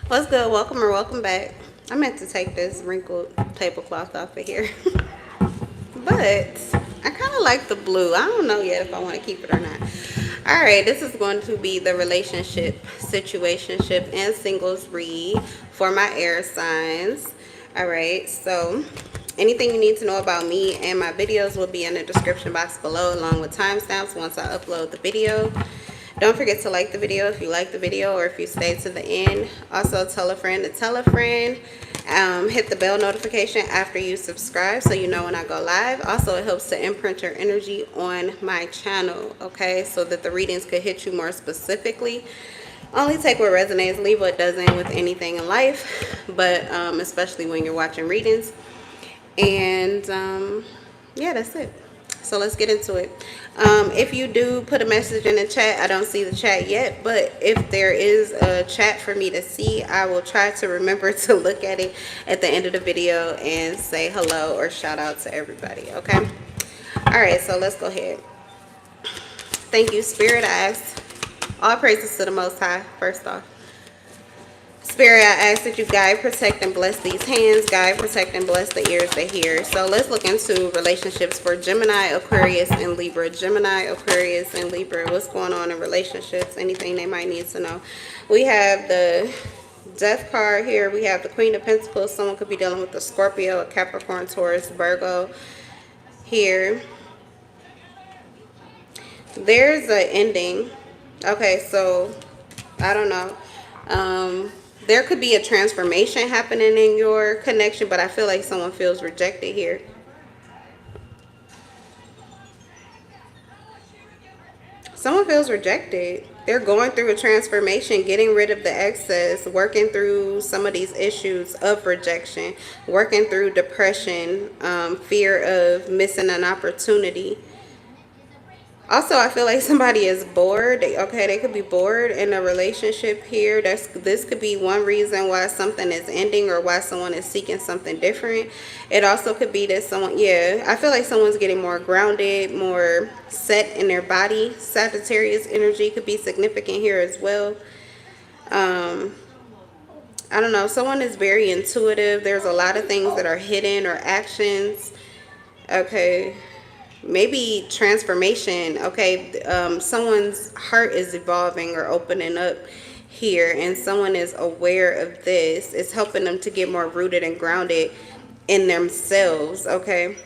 What's good? Welcome or welcome back. I meant to take this wrinkled tablecloth off of here. But I kind of like the blue. I don't know yet if I want to keep it or not. Alright, this is going to be the relationship, situationship, and singles read for my air signs. Alright, so anything you need to know about me and my videos will be in the description box below, along with timestamps once I upload the video. Don't forget to like the video if you like the video or if you stay to the end. Also, tell a friend to tell a friend. Hit the bell notification after you subscribe so you know when I go live. Also, it helps to imprint your energy on my channel, okay, so that the readings could hit you more specifically. Only take what resonates, leave what doesn't with anything in life, but especially when you're watching readings. And yeah, that's it. So let's get into it. If you do put a message in the chat, I don't see the chat yet, but if there is a chat for me to see, I will try to remember to look at it at the end of the video and say hello or shout out to everybody, okay? All right, so let's go ahead. Thank you, Spirit. I asked all praises to the Most High, first off. Spirit, I ask that you guide, protect, and bless these hands. Guide, protect, and bless the ears that hear. So let's look into relationships for Gemini, Aquarius, and Libra. Gemini, Aquarius, and Libra. What's going on in relationships? Anything they might need to know. We have the Death card here. We have the Queen of Pentacles. Someone could be dealing with a Scorpio, a Capricorn, Taurus, Virgo here. There's an ending. Okay, so I don't know. There could be a transformation happening in your connection, but I feel like someone feels rejected here. Someone feels rejected. They're going through a transformation, getting rid of the excess, working through some of these issues of rejection, working through depression, fear of missing an opportunity. Also, I feel like somebody is bored. Okay, they could be bored in a relationship here. This could be one reason why something is ending or why someone is seeking something different. It also could be that someone, yeah, I feel like someone's getting more grounded, more set in their body. Sagittarius energy could be significant here as well. I don't know. Someone is very intuitive. There's a lot of things that are hidden or actions. Okay. Maybe transformation. Okay, someone's heart is evolving or opening up here, and someone is aware of this. It's helping them to get more rooted and grounded in themselves. Okay,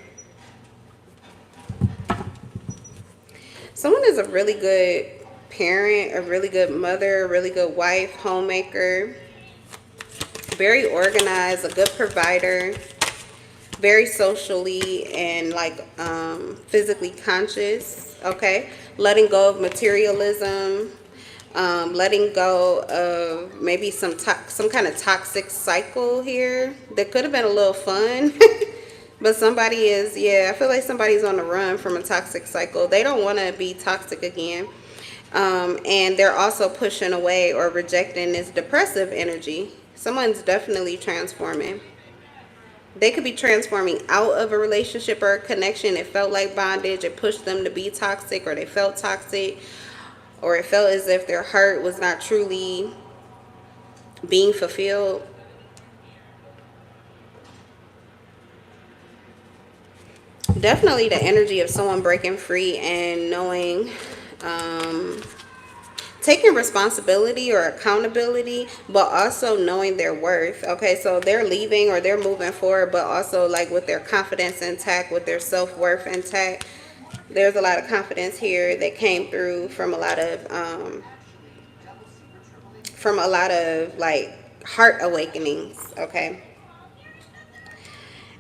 someone is a really good parent, a really good mother, a really good wife, homemaker, very organized, a good provider, very socially and like physically conscious. Okay, letting go of materialism, letting go of maybe some kind of toxic cycle here that could have been a little fun. But somebody is, yeah, I feel like somebody's on the run from a toxic cycle. They don't want to be toxic again. And they're also pushing away or rejecting this depressive energy. Someone's definitely transforming. They could be transforming out of a relationship or a connection. It felt like bondage. It pushed them to be toxic, or they felt toxic, or it felt as if their heart was not truly being fulfilled. Definitely the energy of someone breaking free and knowing, taking responsibility or accountability, but also knowing their worth. Okay, so they're leaving or they're moving forward, but also like with their confidence intact, with their self-worth intact. There's a lot of confidence here that came through from a lot of like heart awakenings. Okay,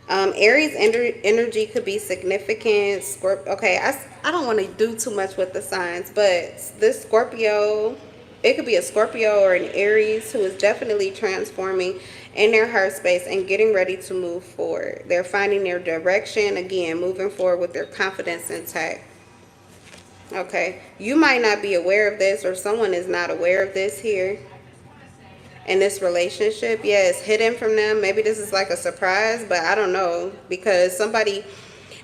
Aries energy could be significant. Okay, I don't want to do too much with the signs, but this Scorpio, it could be a Scorpio or an Aries who is definitely transforming in their heart space and getting ready to move forward. They're finding their direction, again, moving forward with their confidence intact. Okay, you might not be aware of this, or someone is not aware of this here. In this relationship, yeah, it's hidden from them. Maybe this is like a surprise, but I don't know, because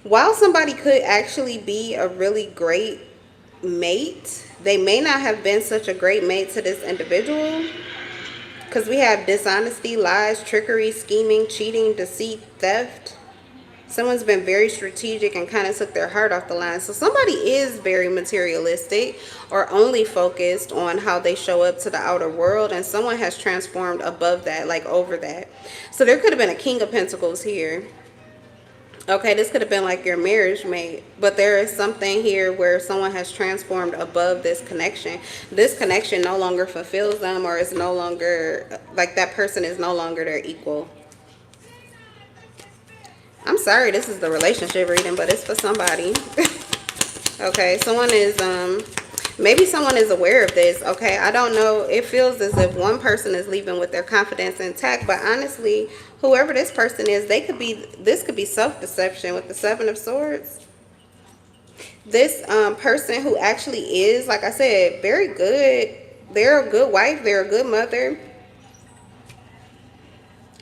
while somebody could actually be a really great mate, they may not have been such a great mate to this individual. Because we have dishonesty, lies, trickery, scheming, cheating, deceit, theft. Someone's been very strategic and kind of took their heart off the line. So somebody is very materialistic or only focused on how they show up to the outer world. And someone has transformed above that, like over that. So there could have been a King of Pentacles here. Okay, this could have been like your marriage mate, but there is something here where someone has transformed above this connection. This connection no longer fulfills them, or is no longer, like that person is no longer their equal. I'm sorry, this is the relationship reading, but it's for somebody. Okay, someone is, maybe someone is aware of this. Okay, I don't know. It feels as if one person is leaving with their confidence intact, but honestly, whoever this person is, this could be self-deception with the Seven of Swords. This person who actually is, like I said, very good. They're a good wife. They're a good mother.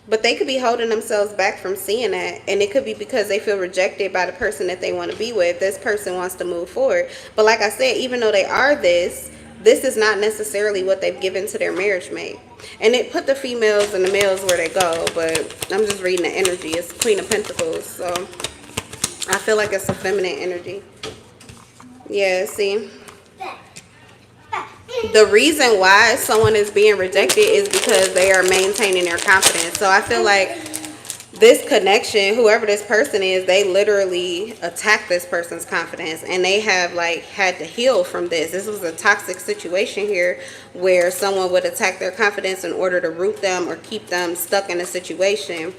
But they could be holding themselves back from seeing that. And it could be because they feel rejected by the person that they want to be with. This person wants to move forward. But like I said, even though they are this is not necessarily what they've given to their marriage mate. And it put the females and the males where they go. But I'm just reading the energy. It's Queen of Pentacles. So I feel like it's a feminine energy. Yeah, see. The reason why someone is being rejected is because they are maintaining their confidence. So I feel like this connection, whoever this person is, they literally attack this person's confidence, and they have like had to heal from this. This was a toxic situation here where someone would attack their confidence in order to root them or keep them stuck in a situation.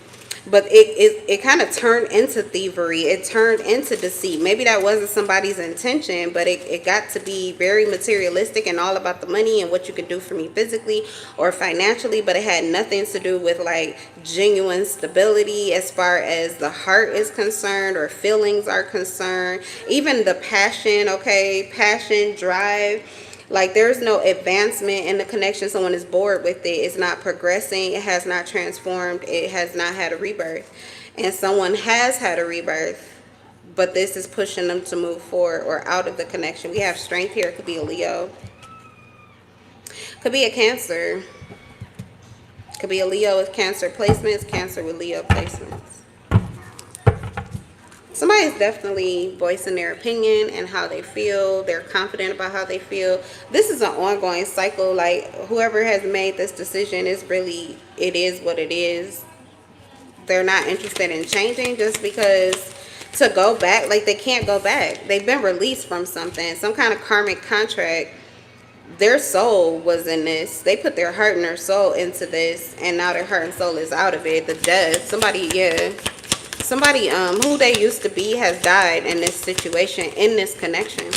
But it kind of turned into thievery. It turned into deceit. Maybe that wasn't somebody's intention, but it got to be very materialistic and all about the money and what you could do for me physically or financially. But it had nothing to do with like genuine stability as far as the heart is concerned or feelings are concerned. Even the passion, okay, passion, drive. Like there's no advancement in the connection. Someone is bored with it. It's not progressing. It has not transformed. It has not had a rebirth. And someone has had a rebirth, but this is pushing them to move forward or out of the connection. We have strength here. It could be a Leo. Could be a Cancer. Could be a Leo with Cancer placements. Cancer with Leo placements. Somebody is definitely voicing their opinion and how they feel. They're confident about how they feel. This is an ongoing cycle. Like whoever has made this decision is really, it is what it is. They're not interested in changing just because to go back, like they can't go back. They've been released from something, some kind of karmic contract. Their soul was in this. They put their heart and their soul into this, and now their heart and soul is out of it. The death, somebody, yeah. Somebody who they used to be has died in this situation, in this connection.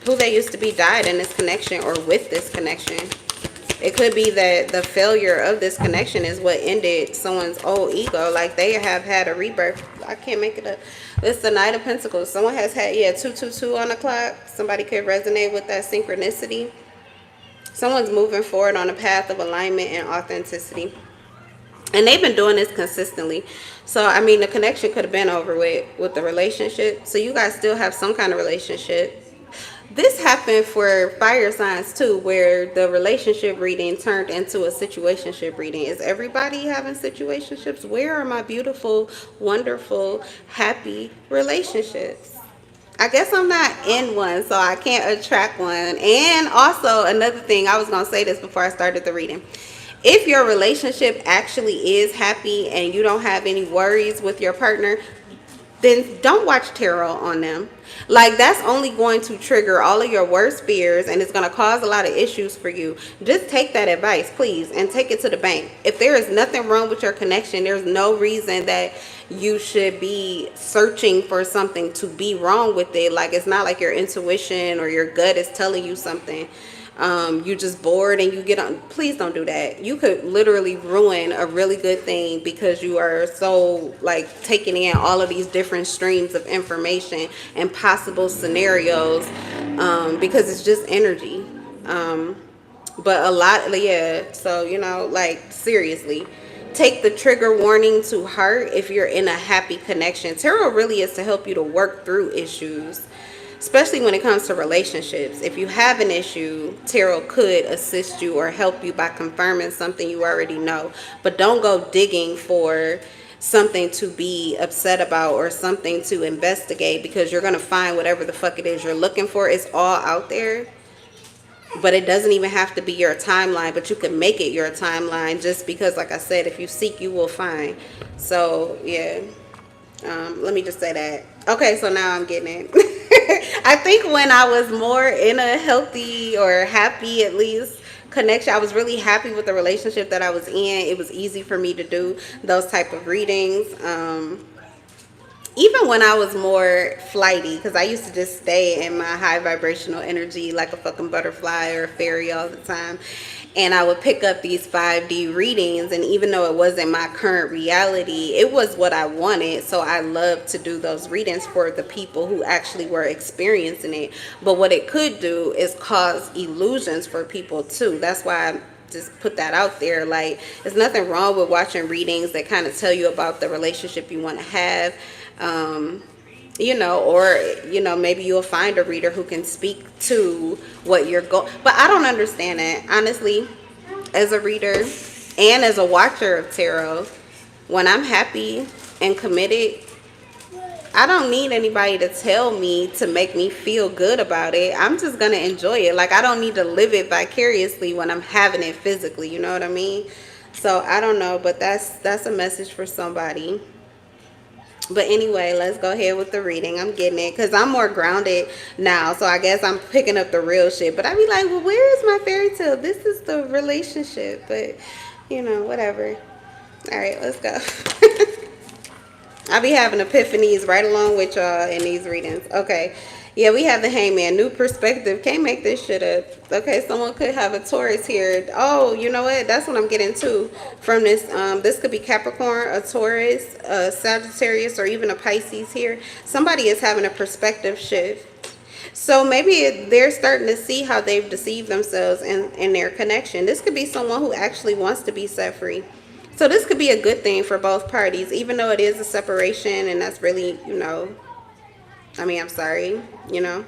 Who they used to be died in this connection or with this connection. It could be that the failure of this connection is what ended someone's old ego. Like they have had a rebirth. I can't make it up. It's the Knight of Pentacles. Someone has had, yeah, 222 on the clock. Somebody could resonate with that synchronicity. Someone's moving forward on a path of alignment and authenticity. And they've been doing this consistently. So, I mean, the connection could have been over with the relationship. So you guys still have some kind of relationship. This happened for fire signs too, where the relationship reading turned into a situationship reading. Is everybody having situationships? Where are my beautiful, wonderful, happy relationships? I guess I'm not in one, so I can't attract one. And also, another thing, I was going to say this before I started the reading. If your relationship actually is happy and you don't have any worries with your partner, then don't watch tarot on them. Like, that's only going to trigger all of your worst fears, and it's going to cause a lot of issues for you. Just take that advice, please, and take it to the bank. If there is nothing wrong with your connection, there's no reason that you should be searching for something to be wrong with it. Like, it's not like your intuition or your gut is telling you something. You're just bored and you get on. Please don't do that. You could literally ruin a really good thing because you are so like taking in all of these different streams of information and possible scenarios, because it's just energy. But a lot, yeah. So, you know, like, seriously, take the trigger warning to heart if you're in a happy connection. Tarot really is to help you to work through issues. especially when it comes to relationships. If you have an issue, tarot could assist you or help you by confirming something you already know. But don't go digging for something to be upset about or something to investigate, because you're going to find whatever the fuck it is you're looking for. It's all out there. But it doesn't even have to be your timeline, but you can make it your timeline, just because, like I said, if you seek, you will find. So, yeah. Let me just say that. Okay, so now I'm getting it. I think when I was more in a healthy or happy, at least, connection, I was really happy with the relationship that I was in. It was easy for me to do those type of readings. Even when I was more flighty, because I used to just stay in my high vibrational energy like a fucking butterfly or a fairy all the time. And I would pick up these 5D readings, and even though it wasn't my current reality, it was what I wanted. So I love to do those readings for the people who actually were experiencing it. But what it could do is cause illusions for people too. That's why I just put that out there. Like, there's nothing wrong with watching readings that kind of tell you about the relationship you want to have. You know, or, you know, maybe you'll find a reader who can speak to what you're going. But I don't understand that, honestly, as a reader and as a watcher of tarot. When I'm happy and committed, I don't need anybody to tell me to make me feel good about it. I'm just going to enjoy it. Like, I don't need to live it vicariously when I'm having it physically. You know what I mean? So, I don't know, but that's a message for somebody. But anyway, let's go ahead with the reading. I'm getting it because I'm more grounded now. So I guess I'm picking up the real shit. But I be like, well, where is my fairy tale? This is the relationship. But, you know, whatever. All right, let's go. I'll be having epiphanies right along with y'all in these readings. Okay. Yeah, we have the Hangman. New perspective. Can't make this shit up. Okay, someone could have a Taurus here. Oh, you know what? That's what I'm getting to from this. This could be Capricorn, a Taurus, a Sagittarius, or even a Pisces here. Somebody is having a perspective shift. So maybe they're starting to see how they've deceived themselves in their connection. This could be someone who actually wants to be set free. So this could be a good thing for both parties, even though it is a separation, and that's really, you know, I mean, I'm sorry, you know,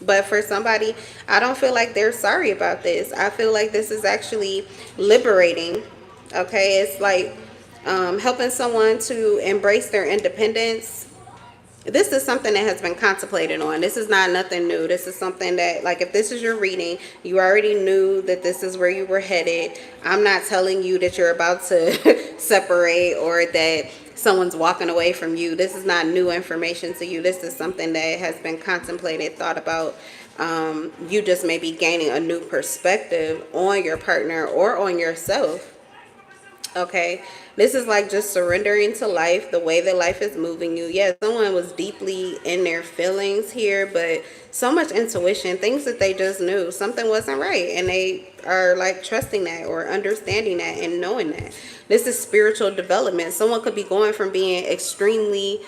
but for somebody, I don't feel like they're sorry about this. I feel like this is actually liberating. Okay, it's like helping someone to embrace their independence. This is something that has been contemplated on. This is not nothing new. This is something that, like, if this is your reading, you already knew that this is where you were headed. I'm not telling you that you're about to separate or that someone's walking away from you. This is not new information to you. This is something that has been contemplated, thought about. You just may be gaining a new perspective on your partner or on yourself. Okay, this is like just surrendering to life, the way that life is moving you. Yeah, someone was deeply in their feelings here, but so much intuition, things that they just knew something wasn't right, and they are like trusting that or understanding that and knowing that. This is spiritual development. Someone could be going from being extremely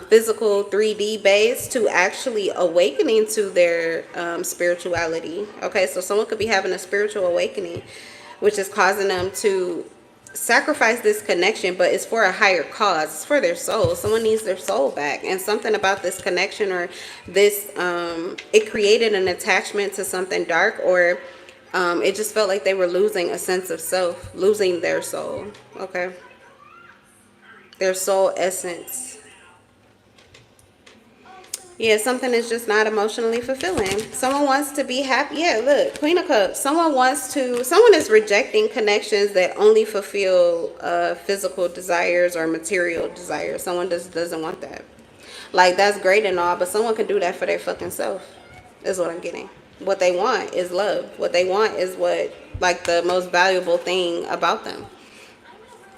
physical 3D based to actually awakening to their spirituality. Okay, so someone could be having a spiritual awakening, which is causing them to sacrifice this connection, but it's for a higher cause. It's for their soul. Someone needs their soul back, and something about this connection or this it created an attachment to something dark, or it just felt like they were losing a sense of self, losing their soul. Okay, their soul essence. Yeah, something is just not emotionally fulfilling. Someone wants to be happy. Yeah, look, Queen of Cups. Someone is rejecting connections that only fulfill physical desires or material desires. Someone just doesn't want that. Like, that's great and all, but someone can do that for their fucking self, is what I'm getting. What they want is love. What they want is what, like, the most valuable thing about them.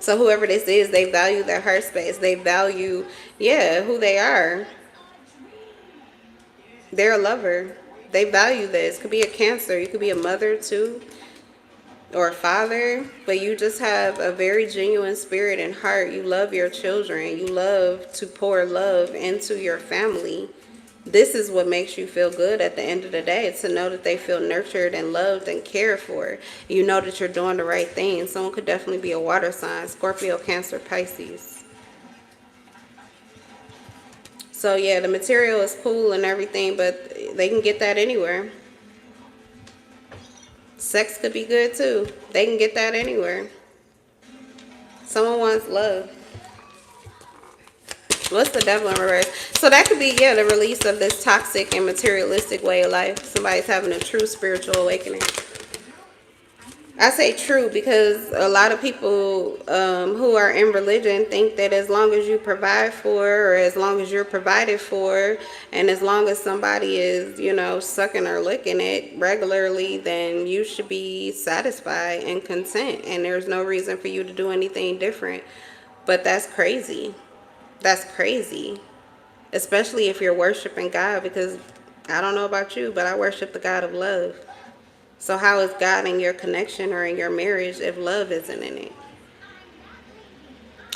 So whoever this is, they value their heart space. They value, yeah, who they are. They're a lover. They value this. Could be a Cancer. You could be a mother too, or a father, but you just have a very genuine spirit and heart. You love your children. You love to pour love into your family. This is what makes you feel good at the end of the day, to know that they feel nurtured and loved and cared for. You know that you're doing the right thing. Someone could definitely be a water sign, Scorpio, Cancer, Pisces. So yeah, the material is cool and everything, but they can get that anywhere. Sex could be good too. They can get that anywhere. Someone wants love. What's the devil in reverse? So that could be, yeah, the release of this toxic and materialistic way of life. Somebody's having a true spiritual awakening. I say true because a lot of people who are in religion think that as long as you provide for, or as long as you're provided for, and as long as somebody is, you know, sucking or licking it regularly, then you should be satisfied and content. And there's no reason for you to do anything different. But that's crazy. That's crazy. Especially if you're worshiping God, because I don't know about you, but I worship the God of love. So how is God in your connection or in your marriage if love isn't in it?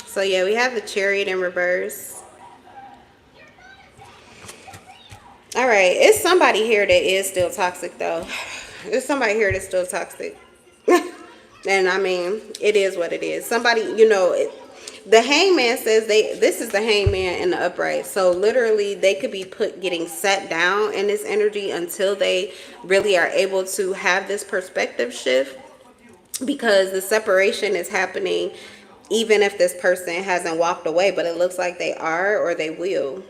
So yeah, we have the Chariot in reverse. All right, it's somebody here that is still toxic though. There's somebody here that's still toxic. And I mean, it is what it is. Somebody, you know, the hangman says this is the hangman in the upright. So literally they could be getting sat down in this energy until they really are able to have this perspective shift, because the separation is happening even if this person hasn't walked away, but it looks like they are or they will.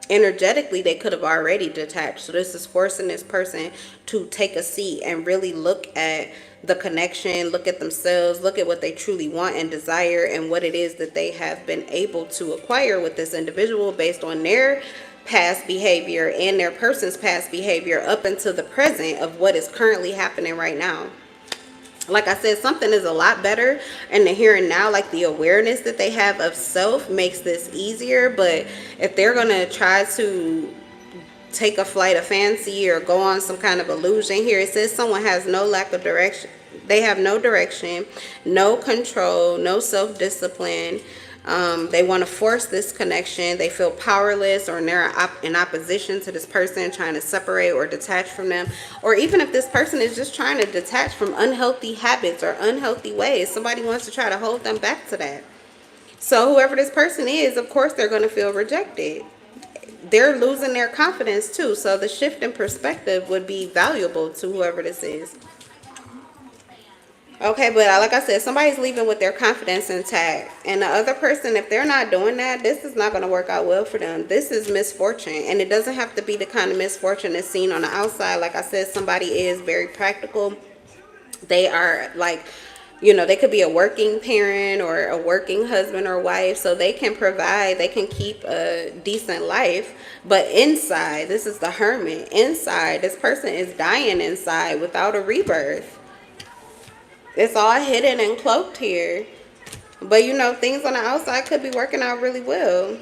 Energetically, they could have already detached. So this is forcing this person to take a seat and really look at the connection, look at themselves, look at what they truly want and desire, and what it is that they have been able to acquire with this individual based on their past behavior and their person's past behavior up until the present of what is currently happening right now. Like I said, something is a lot better in the here and now. Like the awareness that they have of self makes this easier. But if they're going to try to take a flight of fancy or go on some kind of illusion, here it says someone has no lack of direction. They have no direction, no control, no self-discipline. They want to force this connection. They feel powerless, or they're in opposition to this person trying to separate or detach from them. Or even if this person is just trying to detach from unhealthy habits or unhealthy ways, somebody wants to try to hold them back to that. So whoever this person is, of course, they're going to feel rejected. They're losing their confidence too. So the shift in perspective would be valuable to whoever this is. Okay, but like I said, somebody's leaving with their confidence intact. And the other person, if they're not doing that, this is not going to work out well for them. This is misfortune. And it doesn't have to be the kind of misfortune that's seen on the outside. Like I said, somebody is very practical. They are like, you know, they could be a working parent or a working husband or wife. So they can provide, they can keep a decent life. But inside, this is the Hermit. Inside, this person is dying inside without a rebirth. It's all hidden and cloaked here. But, you know, things on the outside could be working out really well.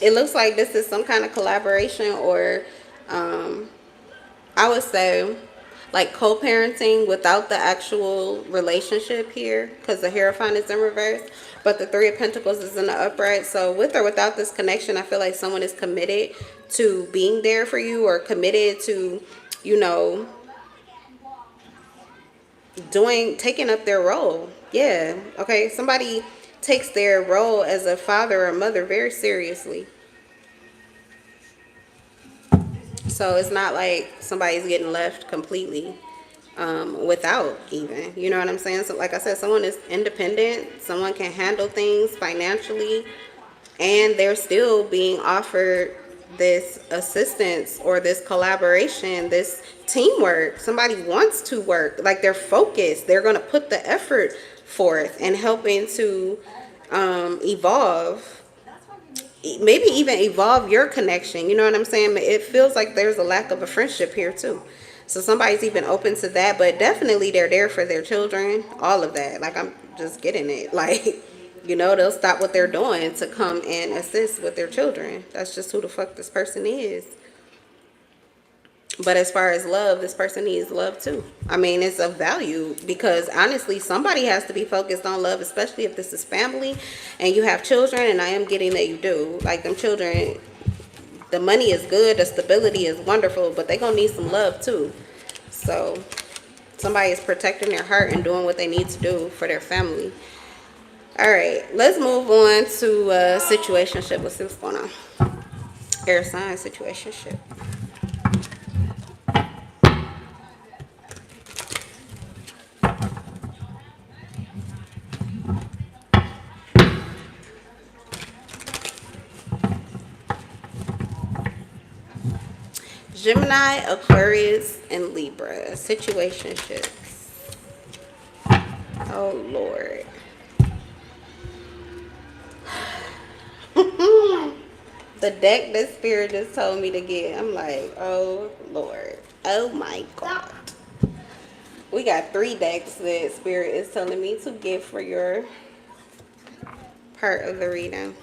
It looks like this is some kind of collaboration, or I would say like co-parenting without the actual relationship here, because the Hierophant is in reverse. But the Three of Pentacles is in the upright. So with or without this connection, I feel like someone is committed to being there for you, or committed to, you know, taking up their role. Yeah, okay, somebody takes their role as a father or mother very seriously. So it's not like somebody's getting left completely without even, you know what I'm saying? So like I said, someone is independent, someone can handle things financially, and they're still being offered this assistance or this collaboration, this teamwork. Somebody wants to work, like they're focused, they're going to put the effort forth and helping to evolve, maybe even evolve your connection, you know what I'm saying? It feels like there's a lack of a friendship here too. So somebody's even open to that, but definitely they're there for their children, all of that. Like, I'm just getting it, like, you know, they'll stop what they're doing to come and assist with their children. That's just who the fuck this person is. But as far as love, this person needs love too. I mean, it's of value, because honestly, somebody has to be focused on love, especially if this is family and you have children, and I am getting that you do. Like, them children, the money is good, the stability is wonderful, but they're going to need some love too. So somebody is protecting their heart and doing what they need to do for their family. All right, let's move on to situationship. Let's see what's going on. Air sign situationship. Gemini, Aquarius, and Libra. Situationships. Oh, Lord. The deck that Spirit just told me to get. I'm like, oh, Lord. Oh, my God. We got 3 decks that Spirit is telling me to get for your part of the reading.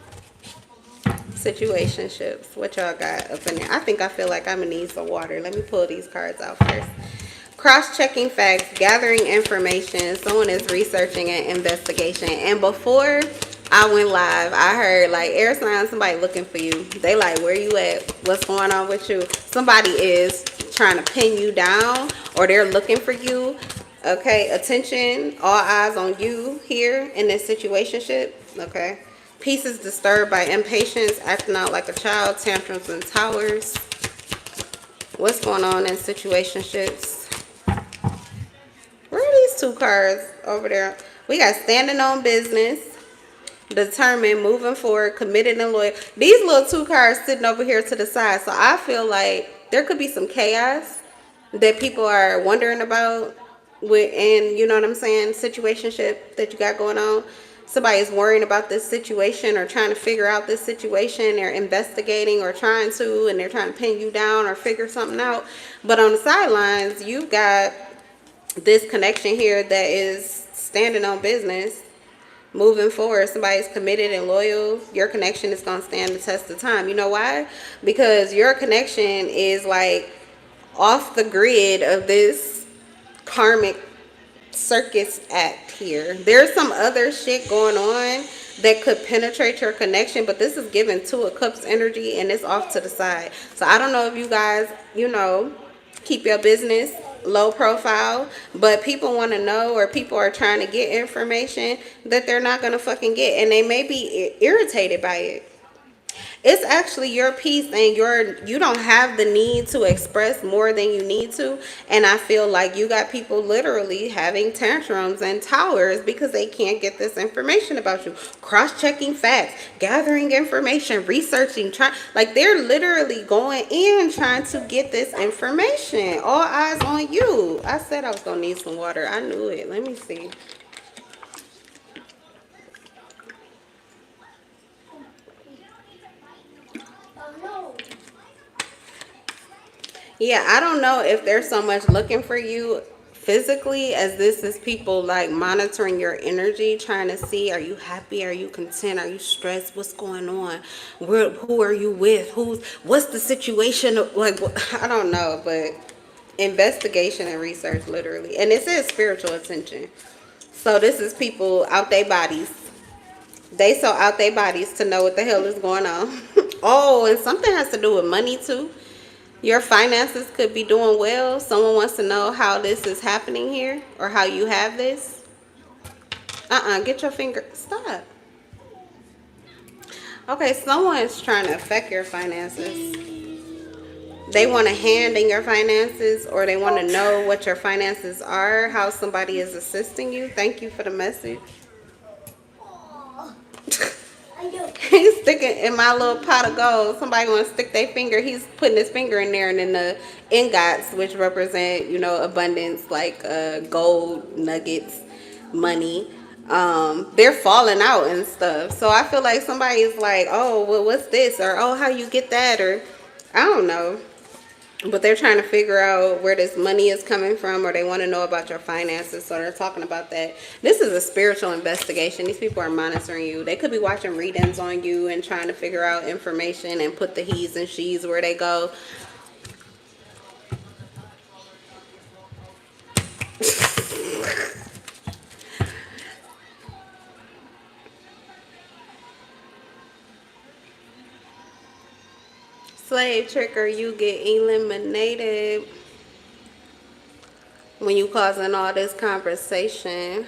Situationships. What y'all got up in there? I think I feel like I'm going to need some water. Let me pull these cards out first. Cross-checking facts, gathering information. Someone is researching an investigation. And before I went live, I heard like air sign, somebody looking for you. They like, where you at? What's going on with you? Somebody is trying to pin you down, or they're looking for you. Okay, attention, all eyes on you here in this situationship. Okay. Peace is disturbed by impatience, acting out like a child, tantrums and towers. What's going on in situationships? Where are these 2 cards over there? We got standing on business, determined, moving forward, committed and loyal. These little 2 cards sitting over here to the side. So I feel like there could be some chaos that people are wondering about with, and you know what I'm saying, situationship that you got going on. Somebody's worrying about this situation or trying to figure out this situation. They're investigating or trying to, and they're trying to pin you down or figure something out. But on the sidelines, you've got this connection here that is standing on business, moving forward. Somebody's committed and loyal. Your connection is going to stand the test of time. You know why? Because your connection is like off the grid of this karmic circus act here. There's some other shit going on that could penetrate your connection, but this is giving 2 of Cups energy and it's off to the side. So I don't know if you guys, you know, keep your business low profile, but people want to know, or people are trying to get information that they're not going to fucking get, and they may be irritated by it. It's actually your piece, and you don't have the need to express more than you need to. And I feel like you got people literally having tantrums and towers because they can't get this information about you. Cross-checking facts, gathering information, researching, like they're literally going in trying to get this information. All eyes on you. I said I was gonna need some water. I knew it. Let me see. Yeah, I don't know if they're so much looking for you physically as this is people like monitoring your energy, trying to see, are you happy? Are you content? Are you stressed? What's going on? Who are you with? What's the situation? Like, I don't know, but investigation and research literally. And it says spiritual attention. So this is people out their bodies. They so out their bodies to know what the hell is going on. Oh, and something has to do with money too. Your finances could be doing well. Someone wants to know how this is happening here, or how you have this. Get your finger. Stop. Okay, someone's trying to affect your finances. They want a hand in your finances, or they want to know what your finances are, how somebody is assisting you. Thank you for the message. He's sticking in my little pot of gold. Somebody want to stick their finger. He's putting his finger in there, and then the ingots, which represent, you know, abundance, like gold nuggets, money. They're falling out and stuff. So I feel like somebody's like, oh, well, what's this? Or, oh, how you get that? Or, I don't know. But they're trying to figure out where this money is coming from, or they want to know about your finances. So they're talking about that. This is a spiritual investigation. These people are monitoring you. They could be watching readings on you and trying to figure out information and put the he's and she's where they go. Slave tricker, you get eliminated when you causing all this conversation.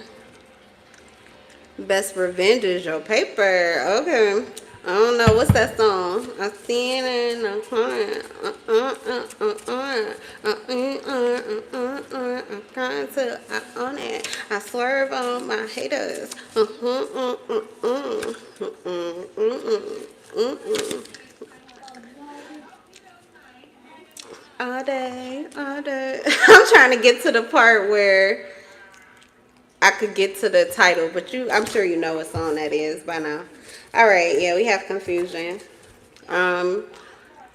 Best revenge is your paper. Okay. I don't know. What's that song? I seen it in the corner. I'm trying to I own it. I swerve on my haters. All day, all day. I'm trying to get to the part where I could get to the title, but I'm sure you know what song that is by now. All right, yeah, we have confusion.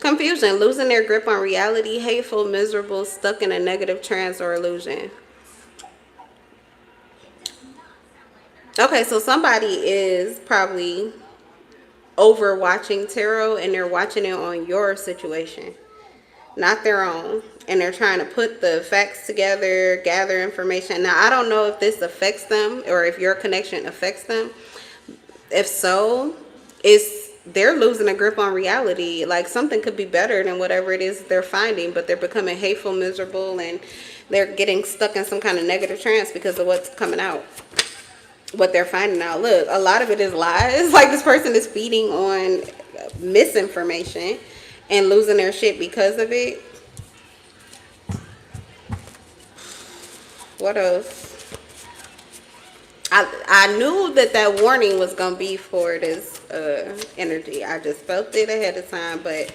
Confusion, losing their grip on reality, hateful, miserable, stuck in a negative trance or illusion. Okay, so somebody is probably over watching tarot and they're watching it on your situation, not their own. And they're trying to put the facts together, gather information. Now, I don't know if this affects them or if your connection affects them. If so, they're losing a grip on reality. Like something could be better than whatever it is they're finding, but they're becoming hateful, miserable, and they're getting stuck in some kind of negative trance because of what's coming out, what they're finding out. Look, a lot of it is lies. Like this person is feeding on misinformation and losing their shit because of it. What else? I knew that warning was going to be for this energy. I just felt it ahead of time, but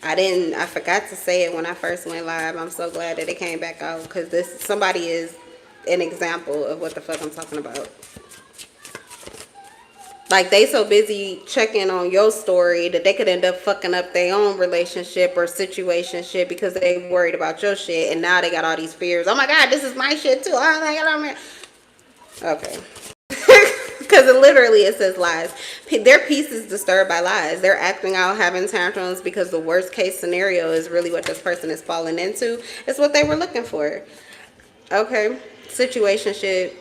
I forgot to say it when I first went live. I'm so glad that it came back out because somebody is an example of what the fuck I'm talking about. Like they so busy checking on your story that they could end up fucking up their own relationship or situationship because they worried about your shit, and now they got all these fears. Oh my God, this is my shit too. Oh my God, okay. Because it says lies. Their peace is disturbed by lies. They're acting out, having tantrums because the worst case scenario is really what this person is falling into. It's what they were looking for. Okay. Situationship.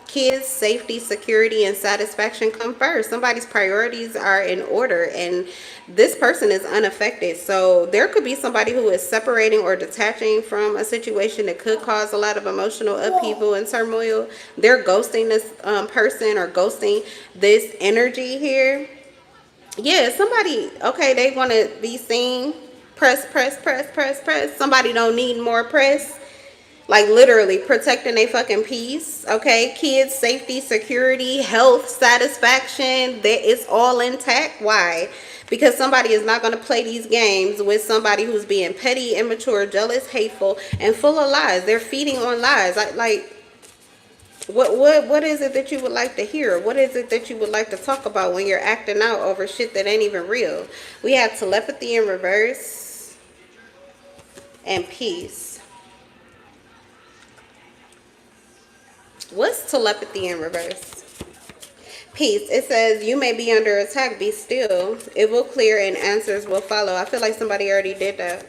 Kids, safety, security, and satisfaction come first. Somebody's priorities are in order, and this person is unaffected. So there could be somebody who is separating or detaching from a situation that could cause a lot of emotional upheaval and turmoil. They're ghosting this person or ghosting this energy here. Yeah, somebody, okay, they want to be seen. Press, press, press, press, press. Somebody don't need more press. Like literally protecting their fucking peace. Okay, kids, safety, security, health, satisfaction, that it's all intact. Why? Because somebody is not going to play these games with somebody who's being petty, immature, jealous, hateful, and full of lies. They're feeding on lies. Like what is it that you would like to hear? What is it that you would like to talk about when you're acting out over shit that ain't even real? We have telepathy in reverse and peace. What's telepathy in reverse? Peace. It says, you may be under attack, be still. It will clear and answers will follow. I feel like somebody already did that,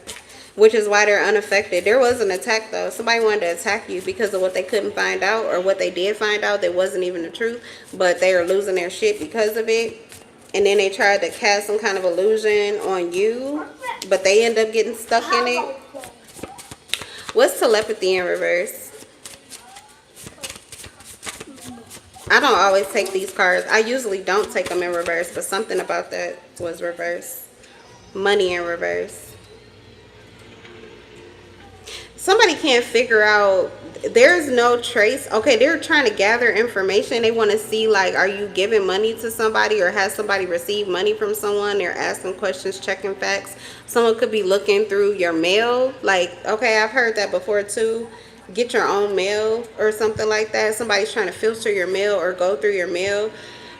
which is why they're unaffected. There was an attack though. Somebody wanted to attack you because of what they couldn't find out, or what they did find out that wasn't even the truth, but they are losing their shit because of it. And then they tried to cast some kind of illusion on you, but they end up getting stuck in it. What's telepathy in reverse? I don't always take these cards. I usually don't take them in reverse, but something about that was reverse. Money in reverse. Somebody can't figure out, there's no trace. Okay, they're trying to gather information. They want to see, like, are you giving money to somebody, or has somebody received money from someone? They're asking questions, checking facts. Someone could be looking through your mail. Like, okay, I've heard that before too. Get your own mail or something like that. Somebody's trying to filter your mail or go through your mail.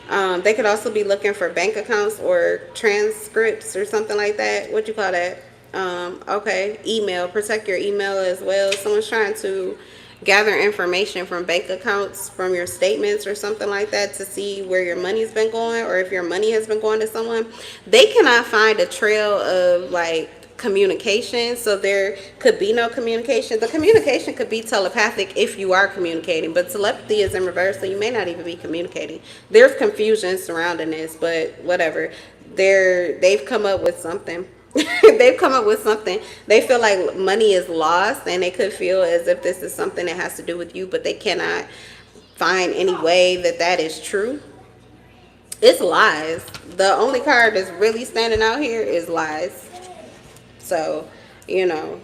They could also be looking for bank accounts or transcripts or something like that. What you call that? Okay, email. Protect your email as well. Someone's trying to gather information from bank accounts, from your statements or something like that, to see where your money's been going, or if your money has been going to someone. They cannot find a trail of like communication, so there could be no communication. The communication could be telepathic if you are communicating, but telepathy is in reverse, so you may not even be communicating. There's confusion surrounding this, but whatever. They've come up with something. They've come up with something. They feel like money is lost, and they could feel as if this is something that has to do with you, but they cannot find any way that that is true. It's lies. The only card that's really standing out here is lies. So, you know,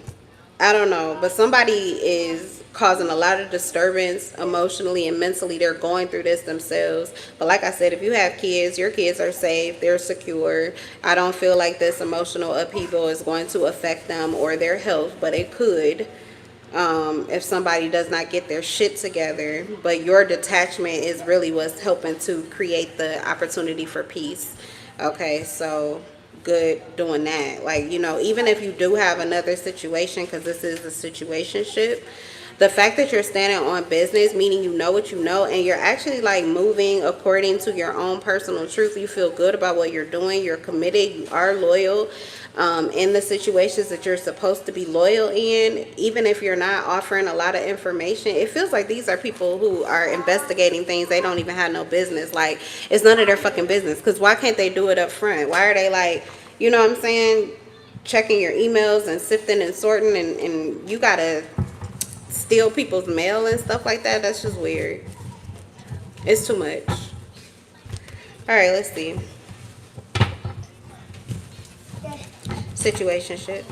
I don't know, but somebody is causing a lot of disturbance emotionally and mentally. They're going through this themselves. But like I said, if you have kids, your kids are safe, they're secure. I don't feel like this emotional upheaval is going to affect them or their health, but it could. If somebody does not get their shit together. But your detachment is really what's helping to create the opportunity for peace. Okay, so good doing that. Like, you know, even if you do have another situation, because this is a situationship, the fact that you're standing on business, meaning you know what you know, and you're actually like moving according to your own personal truth. You feel good about what you're doing. You're committed. You are loyal in the situations that you're supposed to be loyal in. Even if you're not offering a lot of information, it feels like these are people who are investigating things they don't even have no business. Like, it's none of their fucking business. Because why can't they do it up front? Why are they like, you know what I'm saying, checking your emails and sifting and sorting, and you gotta steal people's mail and stuff like that? That's just weird. It's too much. All right, let's see. Situationship.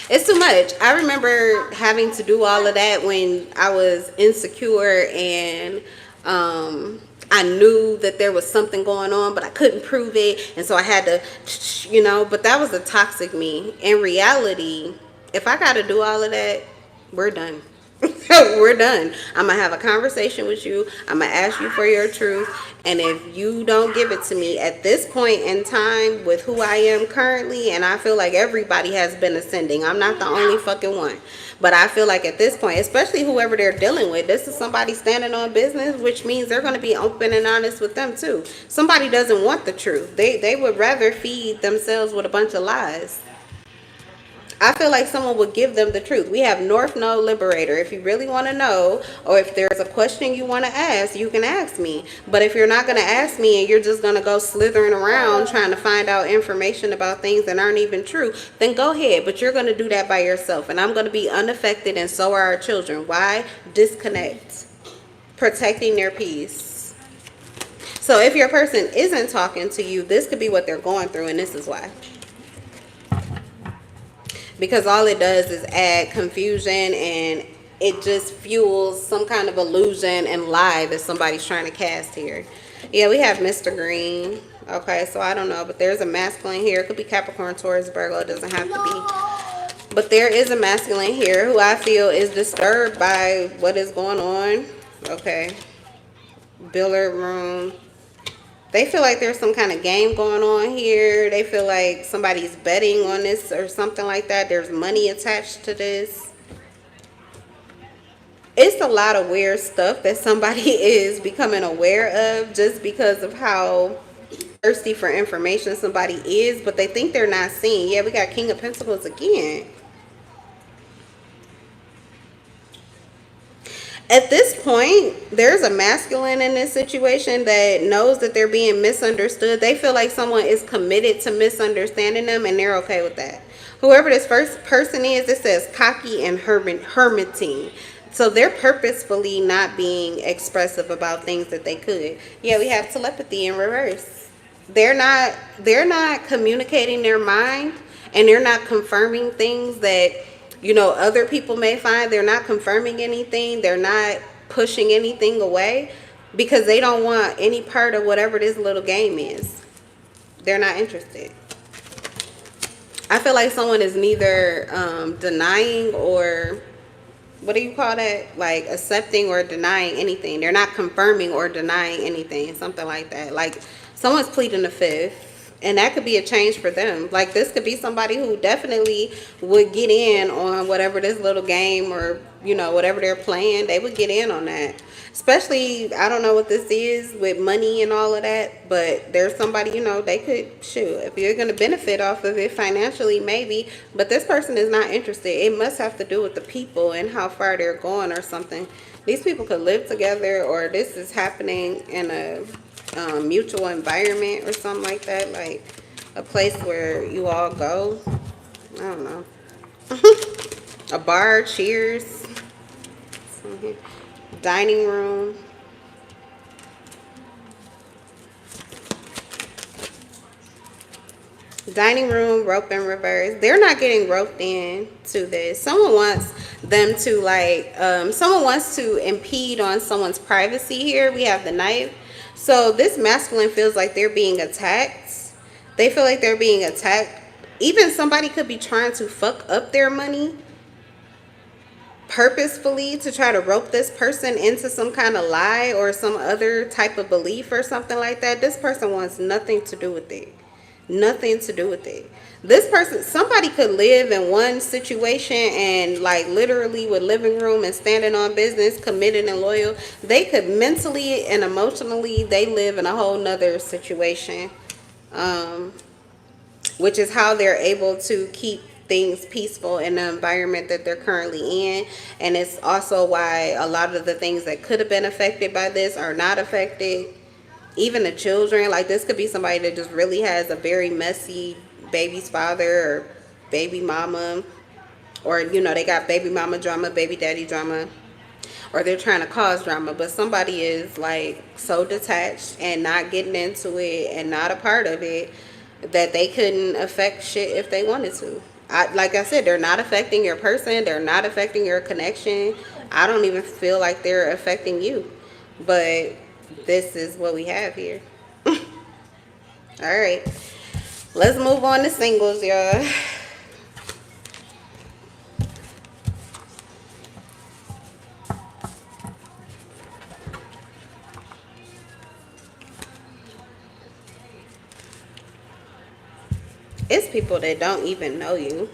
It's too much. I remember having to do all of that when I was insecure, and I knew that there was something going on, but I couldn't prove it, and so I had to, you know, but that was a toxic me. In reality, if I got to do all of that, we're done. We're done. I'm gonna have a conversation with you. I'm gonna ask you for your truth, and if you don't give it to me at this point in time with who I am currently, and I feel like everybody has been ascending, I'm not the only fucking one, but I feel like at this point, especially whoever they're dealing with, this is somebody standing on business, which means they're going to be open and honest with them too. Somebody doesn't want the truth. They would rather feed themselves with a bunch of lies. I feel like someone would give them the truth. We have North Node Liberator. If you really want to know, or if there's a question you want to ask, you can ask me. But if you're not going to ask me and you're just going to go slithering around trying to find out information about things that aren't even true, then go ahead. But you're going to do that by yourself. And I'm going to be unaffected, and so are our children. Why? Disconnect. Protecting their peace. So if your person isn't talking to you, this could be what they're going through, and this is why. Because all it does is add confusion, and it just fuels some kind of illusion and lie that somebody's trying to cast here. Yeah, we have Mr. Green. Okay, so I don't know, but there's a masculine here. It could be Capricorn, Taurus, Virgo. It doesn't have to be. But there is a masculine here who I feel is disturbed by what is going on. Okay. Billiard room. They feel like there's some kind of game going on here. They feel like somebody's betting on this or something like that. There's money attached to this. It's a lot of weird stuff that somebody is becoming aware of just because of how thirsty for information somebody is, but they think they're not seeing. Yeah, we got King of Pentacles again. At this point, there's a masculine in this situation that knows that they're being misunderstood. They feel like someone is committed to misunderstanding them, and they're okay with that. Whoever this first person is, it says cocky and hermiting. So they're purposefully not being expressive about things that they could. Yeah, we have telepathy in reverse. They're not communicating their mind, and they're not confirming things that, you know, other people may find. They're not confirming anything. They're not pushing anything away because they don't want any part of whatever this little game is. They're not interested. I feel like someone is neither denying or, what do you call that? Like accepting or denying anything. They're not confirming or denying anything. Something like that. Like someone's pleading the fifth. And that could be a change for them. Like this could be somebody who definitely would get in on whatever this little game or, you know, whatever they're playing. They would get in on that. Especially, I don't know what this is with money and all of that. But there's somebody, you know, they could, shoot, if you're going to benefit off of it financially, maybe. But this person is not interested. It must have to do with the people and how far they're going or something. These people could live together, or this is happening in a mutual environment or something like that, like a place where you all go. I don't know. A bar, cheers. on here. Dining room. Dining room, rope in reverse. They're not getting roped in to this. Someone wants them to like, someone wants to impede on someone's privacy here. We have the knife. So this masculine feels like they're being attacked. They feel like they're being attacked. Even somebody could be trying to fuck up their money purposefully to try to rope this person into some kind of lie or some other type of belief or something like that. This person wants nothing to do with it. Nothing to do with it. This person, somebody could live in one situation and like literally with living room and standing on business, committed and loyal. They could mentally and emotionally, they live in a whole nother situation. Which is how they're able to keep things peaceful in the environment that they're currently in. And it's also why a lot of the things that could have been affected by this are not affected. Even the children, like this could be somebody that just really has a very messy baby's father or baby mama, or you know, they got baby mama drama, baby daddy drama, or they're trying to cause drama. But somebody is like so detached and not getting into it and not a part of it that they couldn't affect shit if they wanted to. Like I said, they're not affecting your person. They're not affecting your connection. I don't even feel like they're affecting you. But this is what we have here. All right. Let's move on to singles, y'all. It's people that don't even know you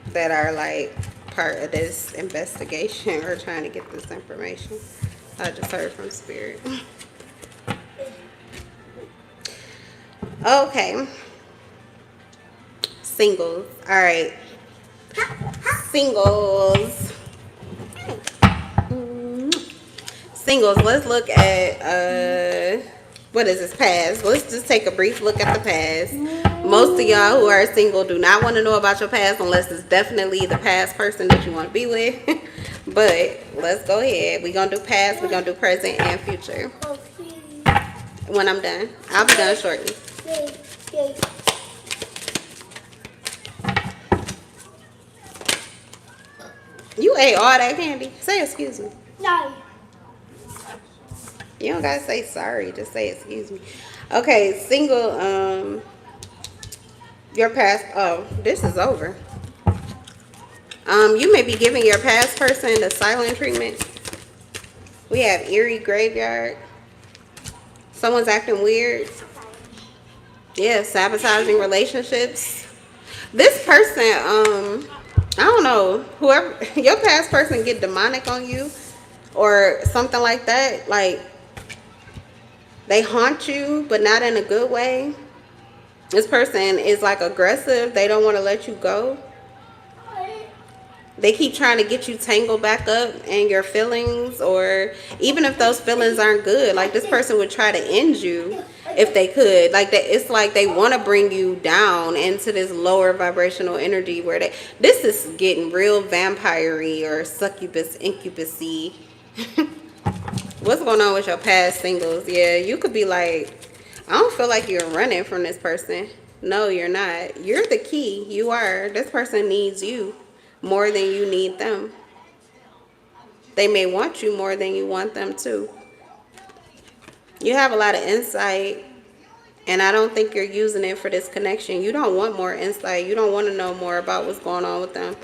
that are like part of this investigation or trying to get this information. I just heard from Spirit. Okay. Singles. All right. Singles. Singles. Let's look at what is this past? Let's just take a brief look at the past. Most of y'all who are single do not want to know about your past unless it's definitely the past person that you want to be with. But let's go ahead. We're going to do past, we're going to do present, and future. When I'm done. I'll be done shortly. You ate all that candy? Say excuse me. No. You don't gotta say sorry, just say excuse me. Okay, single, your past, oh, this is over. You may be giving your past person the silent treatment. We have eerie graveyard. Someone's acting weird. Yeah, sabotaging relationships. This person, I don't know, whoever, your past person get demonic on you or something like that. Like, they haunt you, but not in a good way. This person is like aggressive. They don't want to let you go. They keep trying to get you tangled back up in your feelings, or even if those feelings aren't good, like this person would try to end you if they could. Like that, it's like they want to bring you down into this lower vibrational energy where this is getting real vampire-y or succubus, incubus-y. What's going on with your past singles? Yeah, you could be like, I don't feel like you're running from this person. No, you're not. You're the key. You are. This person needs you more than you need them. They may want you more than you want them too. You have a lot of insight, and I don't think you're using it for this connection. You don't want more insight. You don't want to know more about what's going on with them.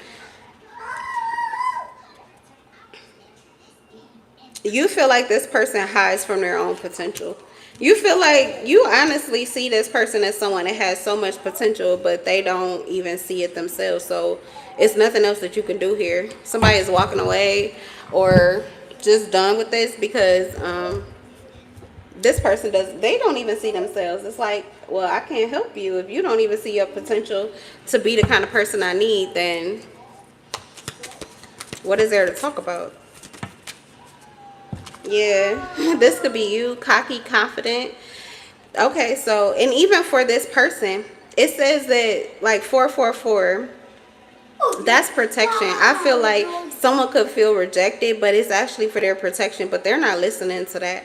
You feel like this person hides from their own potential. You feel like you honestly see this person as someone that has so much potential, but they don't even see it themselves. So it's nothing else that you can do here. Somebody is walking away or just done with this because this person they don't even see themselves. It's like, well, I can't help you. If you don't even see your potential to be the kind of person I need, then what is there to talk about? Yeah, this could be you, cocky, confident. Okay, so, and even for this person, it says that, like, 444, that's protection. I feel like someone could feel rejected, but it's actually for their protection, but they're not listening to that.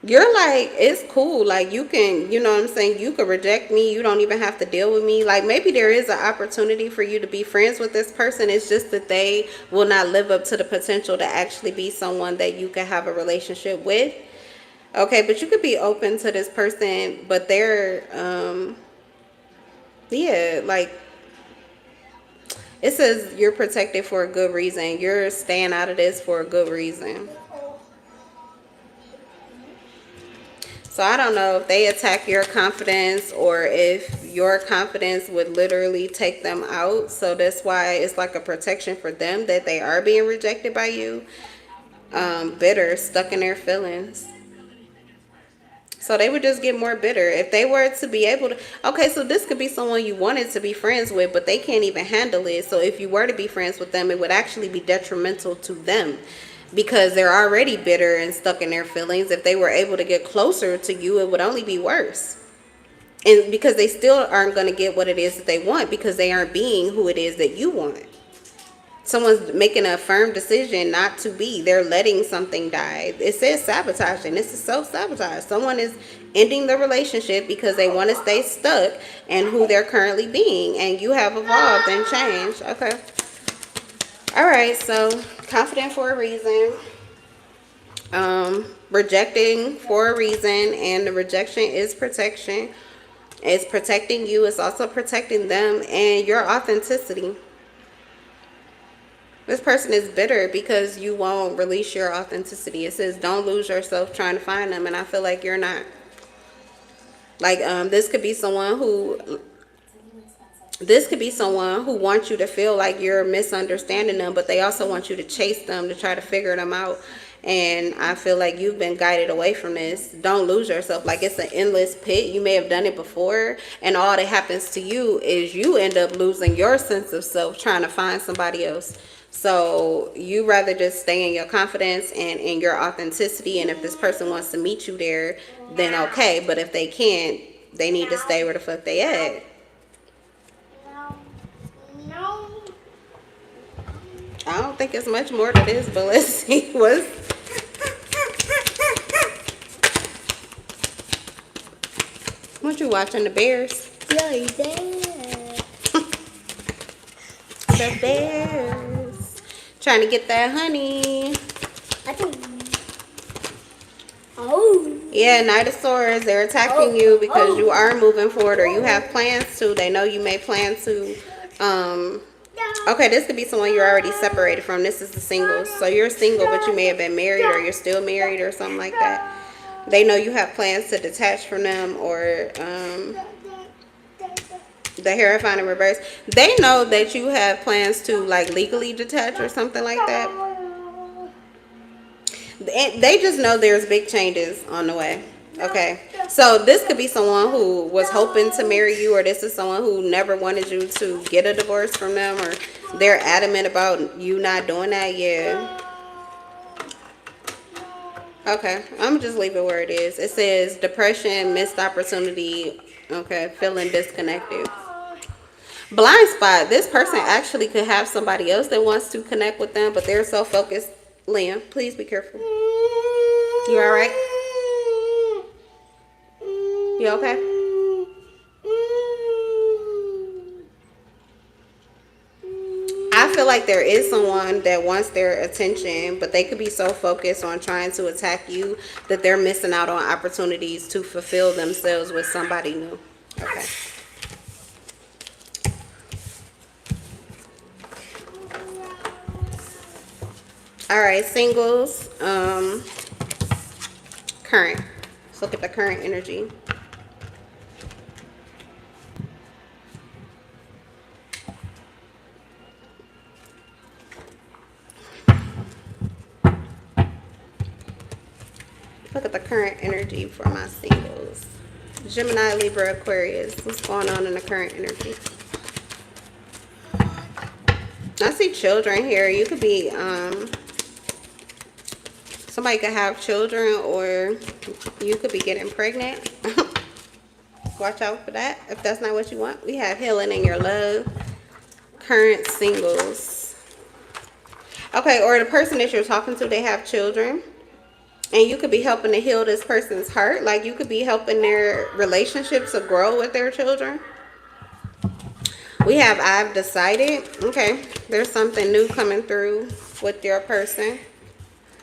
You're like, it's cool. Like, you can, you know what I'm saying? You could reject me. You don't even have to deal with me. Like, maybe there is an opportunity for you to be friends with this person. It's just that they will not live up to the potential to actually be someone that you can have a relationship with. Okay, but you could be open to this person, but they're, yeah, like, it says you're protected for a good reason. You're staying out of this for a good reason. So I don't know if they attack your confidence or if your confidence would literally take them out. So that's why it's like a protection for them that they are being rejected by you. Bitter, stuck in their feelings. So they would just get more bitter if they were to be able to. Okay, so this could be someone you wanted to be friends with, but they can't even handle it. So if you were to be friends with them, it would actually be detrimental to them, because they're already bitter and stuck in their feelings. If they were able to get closer to you, it would only be worse. And because they still aren't going to get what it is that they want, because they aren't being who it is that you want. Someone's making a firm decision not to be. They're letting something die. It says sabotaging. This is self-sabotage. Someone is ending the relationship because they want to stay stuck in who they're currently being. And you have evolved and changed. Okay. All right, so confident for a reason, rejecting for a reason, and the rejection is protection. It's protecting you. It's also protecting them and your authenticity. This person is bitter because you won't release your authenticity. It says don't lose yourself trying to find them, and I feel like you're not. Like, this could be someone who wants you to feel like you're misunderstanding them, but they also want you to chase them to try to figure them out. And I feel like you've been guided away from this. Don't lose yourself. Like, it's an endless pit. You may have done it before, and all that happens to you is you end up losing your sense of self trying to find somebody else. So you rather just stay in your confidence and in your authenticity. And if this person wants to meet you there, then okay. But if they can't, they need to stay where the fuck they at. I don't think it's much more to this, but let's see what you watching, the Bears? Yeah, The Bears. Trying to get that honey. Oh. Yeah, Nightosaurs, they're attacking you because you are moving forward, or you have plans to. They know you may plan to. Okay, this could be someone you're already separated from. This is the singles. So you're single, but you may have been married, or you're still married, or something like that. They know you have plans to detach from them, or the Hierophant in reverse. They know that you have plans to, like, legally detach or something like that. They just know there's big changes on the way. Okay, so this could be someone who was hoping to marry you, or this is someone who never wanted you to get a divorce from them, or they're adamant about you not doing that. Yeah. Okay, I'm gonna just leave it where it is. It says depression, missed opportunity. Okay, feeling disconnected. Blind spot. This person actually could have somebody else that wants to connect with them, but they're so focused. Liam, please be careful. You all right? You okay? I feel like there is someone that wants their attention, but they could be so focused on trying to attack you that they're missing out on opportunities to fulfill themselves with somebody new. Okay. All right, singles, current. Let's look at the current energy. Look at the current energy for my singles. Gemini, Libra, Aquarius. What's going on in the current energy? I see children here. You could be, somebody could have children, or you could be getting pregnant. Watch out for that if that's not what you want. We have healing in your love. Current singles. Okay, or the person that you're talking to, they have children. And you could be helping to heal this person's heart. Like, you could be helping their relationships to grow with their children. We have I've decided. Okay, there's something new coming through with your person.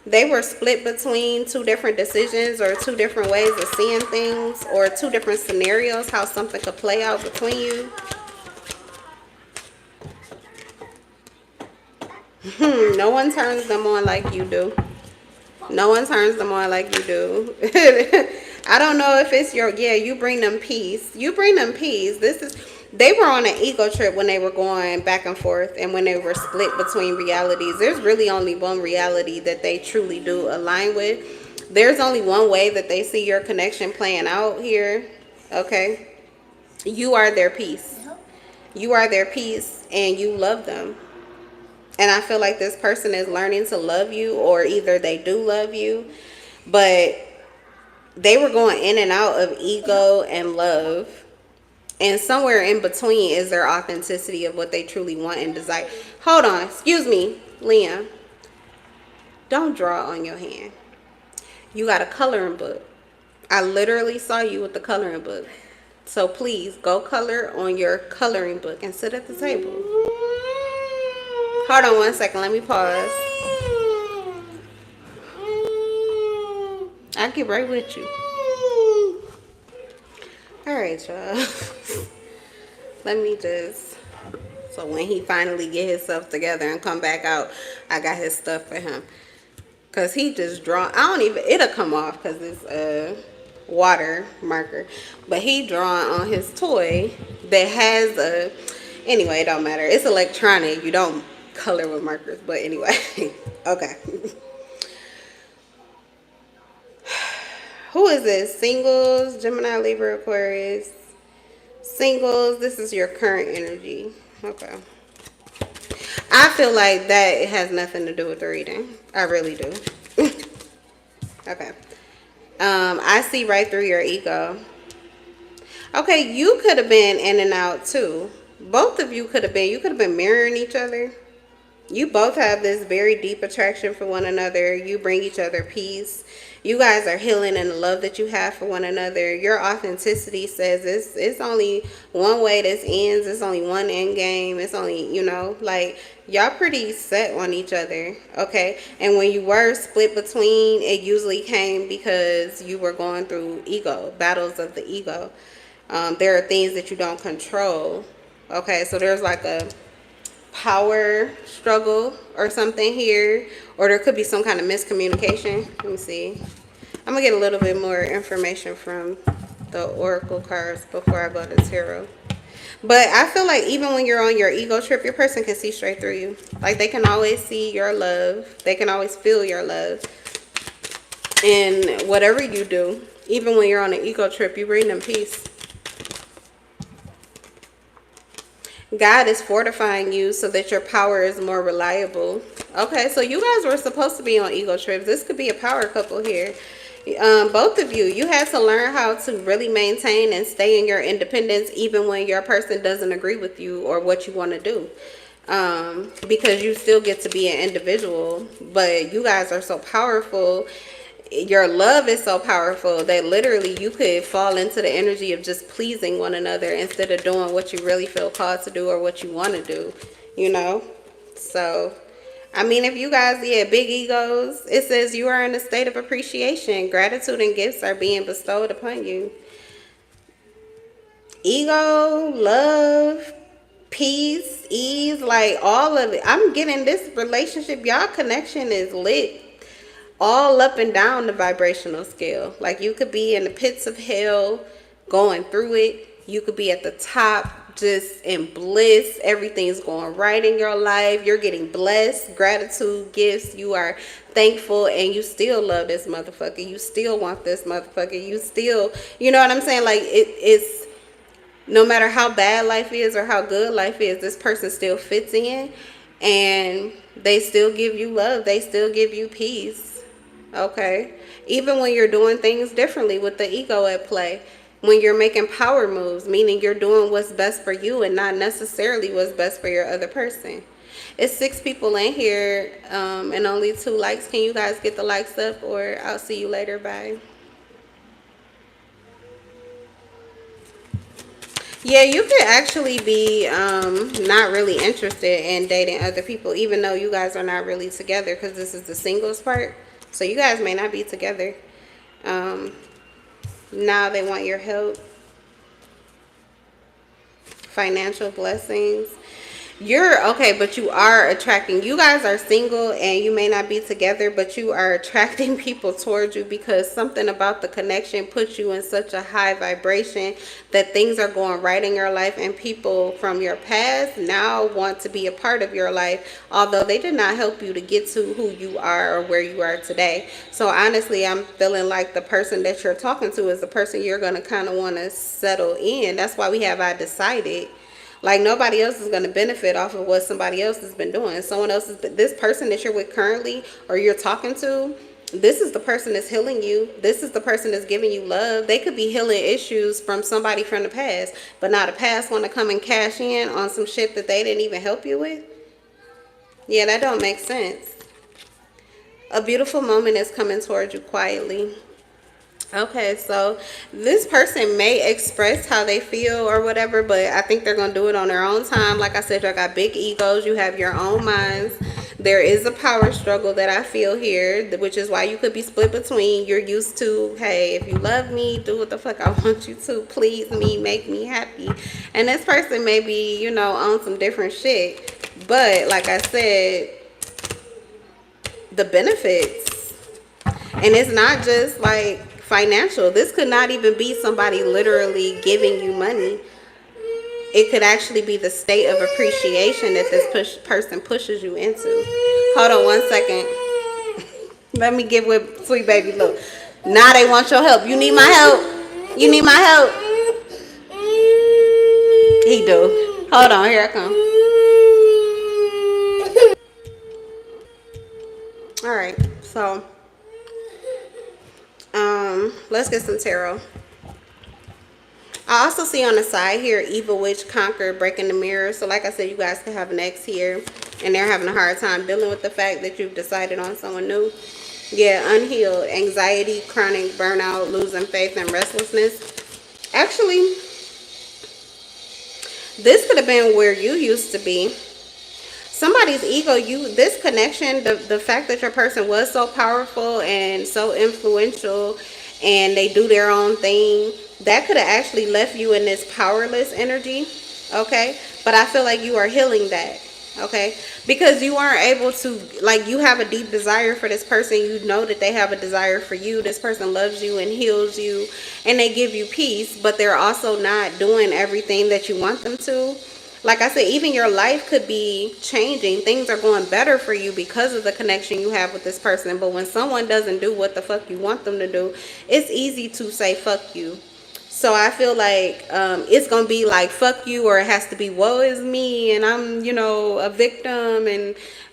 They were split between two different decisions or two different ways of seeing things or two different scenarios, how something could play out between you. No one turns them on like you do. No one turns them on like you do. I don't know if it's your, yeah, you bring them peace. You bring them peace. They were on an ego trip when they were going back and forth and when they were split between realities. There's really only one reality that they truly do align with. There's only one way that they see your connection playing out here. Okay? You are their peace. You are their peace and you love them. And I feel like this person is learning to love you, or either they do love you, but they were going in and out of ego and love. And somewhere in between is their authenticity of what they truly want and desire. Hold on. Excuse me, Liam. Don't draw on your hand. You got a coloring book. I literally saw you with the coloring book. So please go color on your coloring book and sit at the table. Hold on one second. Let me pause. I'll get right with you. Alright, y'all. Let me just... So when he finally get himself together and come back out, I got his stuff for him. Because he just drawn... I don't even... It'll come off because it's a water marker. But he drawn on his toy that has a... Anyway, it don't matter. It's electronic. You don't color with markers. But anyway. Okay. Who is this? Singles, Gemini, Libra, Aquarius. Singles, this is your current energy. Okay. I feel like that has nothing to do with the reading. I really do. Okay. I see right through your ego. Okay, you could have been in and out too. Both of you could have been. You could have been mirroring each other. You both have this very deep attraction for one another. You bring each other peace. You guys are healing in the love that you have for one another. Your authenticity says it's only one way this ends. It's only one end game. It's only, you know, like, y'all pretty set on each other, okay? And when you were split between, it usually came because you were going through ego, battles of the ego. There are things that you don't control, okay? So there's like a power struggle or something here, or there could be some kind of miscommunication. Let me see. I'm gonna get a little bit more information from the oracle cards before I go to tarot. But I feel like even when you're on your ego trip, your person can see straight through you. Like, they can always see your love. They can always feel your love. And whatever you do, even when you're on an ego trip, you bring them peace. God is fortifying you so that your power is more reliable. Okay, so you guys were supposed to be on ego trips. This could be a power couple here. Both of you had to learn how to really maintain and stay in your independence even when your person doesn't agree with you or what you want to do. Because you still get to be an individual, but you guys are so powerful. Your love is so powerful that literally you could fall into the energy of just pleasing one another instead of doing what you really feel called to do or what you want to do, you know? So, I mean, if you guys, big egos, it says you are in a state of appreciation. Gratitude and gifts are being bestowed upon you. Ego, love, peace, ease, like all of it. I'm getting this relationship, y'all connection is lit. All up and down the vibrational scale. Like, you could be in the pits of hell going through it. You could be at the top just in bliss. Everything's going right in your life. You're getting blessed. Gratitude, gifts. You are thankful and you still love this motherfucker. You still want this motherfucker. You still, you know what I'm saying? Like, it's no matter how bad life is or how good life is, this person still fits in and they still give you love. They still give you peace. Okay, even when you're doing things differently with the ego at play, when you're making power moves, meaning you're doing what's best for you and not necessarily what's best for your other person. It's 6 people in here, and only 2 likes. Can you guys get the likes up, or I'll see you later. Bye. Yeah, you could actually be not really interested in dating other people, even though you guys are not really together, because this is the singles part. So you guys may not be together. Um, now they want your help, financial blessings. You're okay, but you are attracting. You guys are single and you may not be together, but you are attracting people towards you because something about the connection puts you in such a high vibration that things are going right in your life, and people from your past now want to be a part of your life, although they did not help you to get to who you are or where you are today. So honestly, I'm feeling like the person that you're talking to is the person you're going to kind of want to settle in. That's why we have I decided. Like, nobody else is going to benefit off of what somebody else has been doing. Someone else is, this person that you're with currently or you're talking to, this is the person that's healing you. This is the person that's giving you love. They could be healing issues from somebody from the past, but now the past want to come and cash in on some shit that they didn't even help you with. Yeah, that don't make sense. A beautiful moment is coming towards you quietly. Okay, so this person may express how they feel or whatever, but I think they're going to do it on their own time. Like I said, y'all got big egos. You have your own minds. There is a power struggle that I feel here, which is why you could be split between. You're used to, hey, if you love me, do what the fuck I want you to. Please me, make me happy. And this person may be, you know, on some different shit. But like I said, the benefits. And it's not just like financial. This could not even be somebody literally giving you money. It could actually be the state of appreciation that this person pushes you into. Hold on 1 second. Let me get with sweet baby look. Now they want your help. You need my help. You need my help. He do. Hold on, here I come. All right, so let's get some tarot. I also see on the side here, evil witch, conquer, breaking the mirror. So like I said, you guys could have an ex here and they're having a hard time dealing with the fact that you've decided on someone new. Yeah, unhealed, anxiety, chronic burnout, losing faith and restlessness. Actually, this could have been where you used to be. Somebody's ego, this connection, the fact that your person was so powerful and so influential and they do their own thing, that could have actually left you in this powerless energy, okay? But I feel like you are healing that, okay? Because you aren't able to, like, you have a deep desire for this person. You know that they have a desire for you. This person loves you and heals you and they give you peace, but they're also not doing everything that you want them to. Like I said, even your life could be changing. Things are going better for you because of the connection you have with this person. But when someone doesn't do what the fuck you want them to do, it's easy to say fuck you. So I feel like it's going to be like fuck you, or it has to be woe is me and I'm, you know, a victim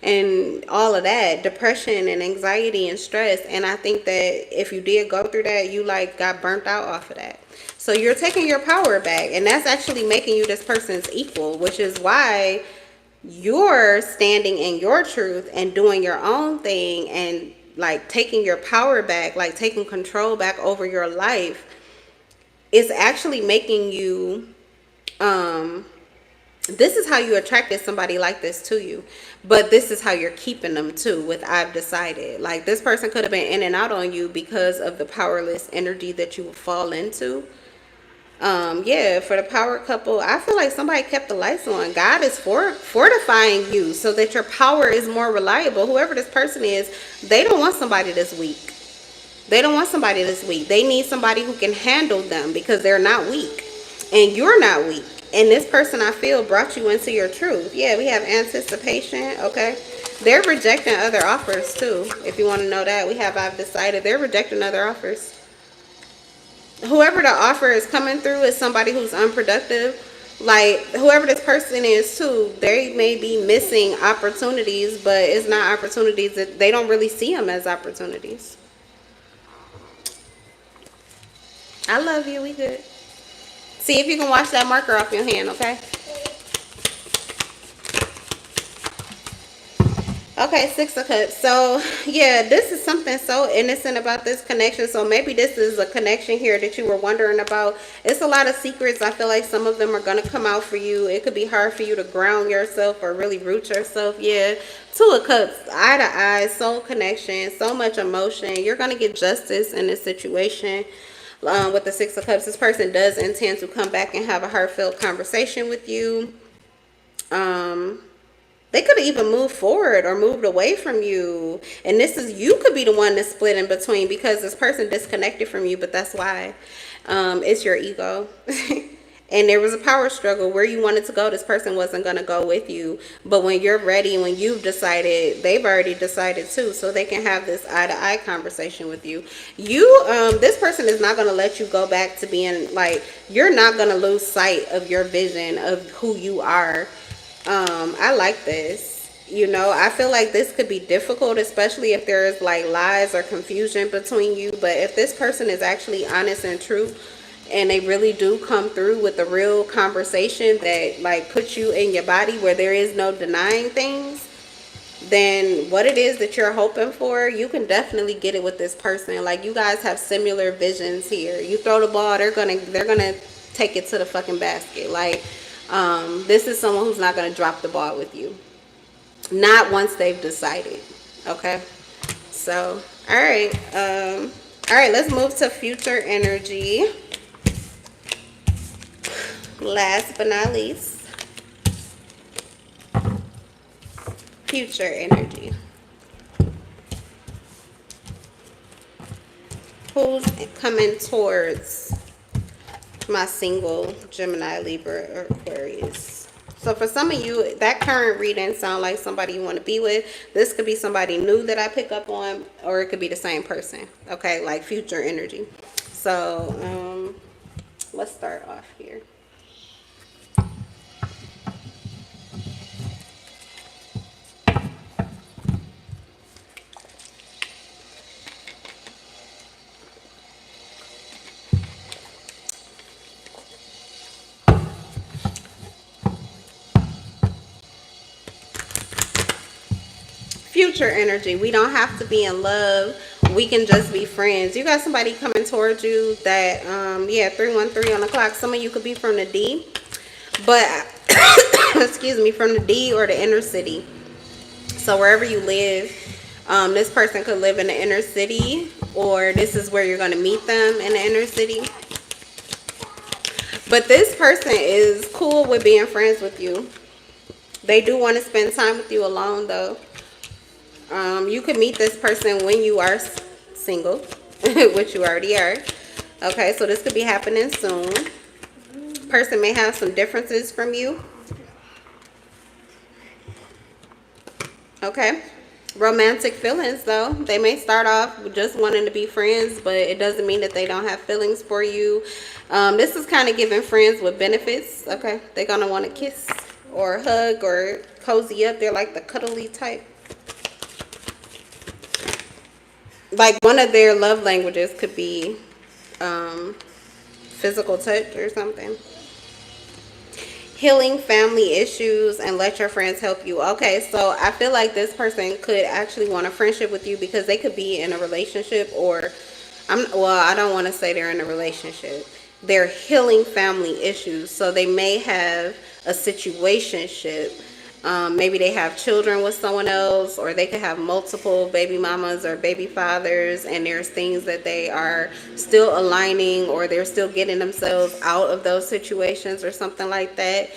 and all of that. Depression and anxiety and stress. And I think that if you did go through that, you like got burnt out off of that. So you're taking your power back, and that's actually making you this person's equal, which is why you're standing in your truth and doing your own thing and like taking your power back, like taking control back over your life. It's actually making you, this is how you attracted somebody like this to you, but this is how you're keeping them too with I've decided. Like, this person could have been in and out on you because of the powerless energy that you would fall into. Yeah, for the power couple, I feel like somebody kept the lights on. God is fortifying you so that your power is more reliable. Whoever this person is, they don't want somebody that's weak. They don't want somebody that's weak. They need somebody who can handle them because they're not weak. And you're not weak. And this person, I feel, brought you into your truth. Yeah, we have anticipation, okay? They're rejecting other offers too. If you want to know that, we have I've decided. They're rejecting other offers. Whoever the offer is coming through is somebody who's unproductive. Like, whoever this person is too, they may be missing opportunities, but it's not opportunities that they don't really see them as opportunities. I love you. We good. See if you can wash that marker off your hand, okay? Okay, Six of Cups. So, yeah, this is something so innocent about this connection. So, maybe this is a connection here that you were wondering about. It's a lot of secrets. I feel like some of them are going to come out for you. It could be hard for you to ground yourself or really root yourself. Yeah, Two of Cups, eye to eye, soul connection, so much emotion. You're going to get justice in this situation. With the Six of Cups, this person does intend to come back and have a heartfelt conversation with you. They could have even moved forward or moved away from you. And this is, you could be the one that's split in between because this person disconnected from you, but that's why. It's your ego. And there was a power struggle where you wanted to go. This person wasn't going to go with you. But when you're ready, when you've decided, they've already decided too. So they can have this eye-to-eye conversation with you. This person is not going to let you go back to being like, you're not going to lose sight of your vision of who you are. I like this. You know, I feel like this could be difficult, especially if there's like lies or confusion between you. But if this person is actually honest and true, and they really do come through with a real conversation that like puts you in your body where there is no denying things, then what it is that you're hoping for, you can definitely get it with this person. Like, you guys have similar visions here. You throw the ball, they're gonna take it to the fucking basket. Like, this is someone who's not gonna drop the ball with you. Not once they've decided. Okay. So, all right. Let's move to future energy. Last but not least, future energy. Who's coming towards my single Gemini, Libra, or Aquarius? So for some of you, that current reading sounds like somebody you want to be with. This could be somebody new that I pick up on, or it could be the same person. Okay, like future energy. So let's start off here. Future energy. We don't have to be in love. We can just be friends. You got somebody coming towards you that, yeah, 313 on the clock. Some of you could be from the D, but, excuse me, from the D or the inner city. So wherever you live, this person could live in the inner city, or this is where you're going to meet them in the inner city. But this person is cool with being friends with you. They do want to spend time with you alone, though. You could meet this person when you are single, which you already are. Okay, so this could be happening soon. Person may have some differences from you. Okay. Romantic feelings, though. They may start off with just wanting to be friends, but it doesn't mean that they don't have feelings for you. This is kind of giving friends with benefits. Okay, they're going to want to kiss or hug or cozy up. They're like the cuddly type. Like, one of their love languages could be physical touch or something. Healing family issues and let your friends help you. Okay, so I feel like this person could actually want a friendship with you because they could be in a relationship, or I don't want to say they're in a relationship. They're healing family issues, so they may have a situationship. Maybe they have children with someone else, or they could have multiple baby mamas or baby fathers, and there's things that they are still aligning, or they're still getting themselves out of those situations or something like that.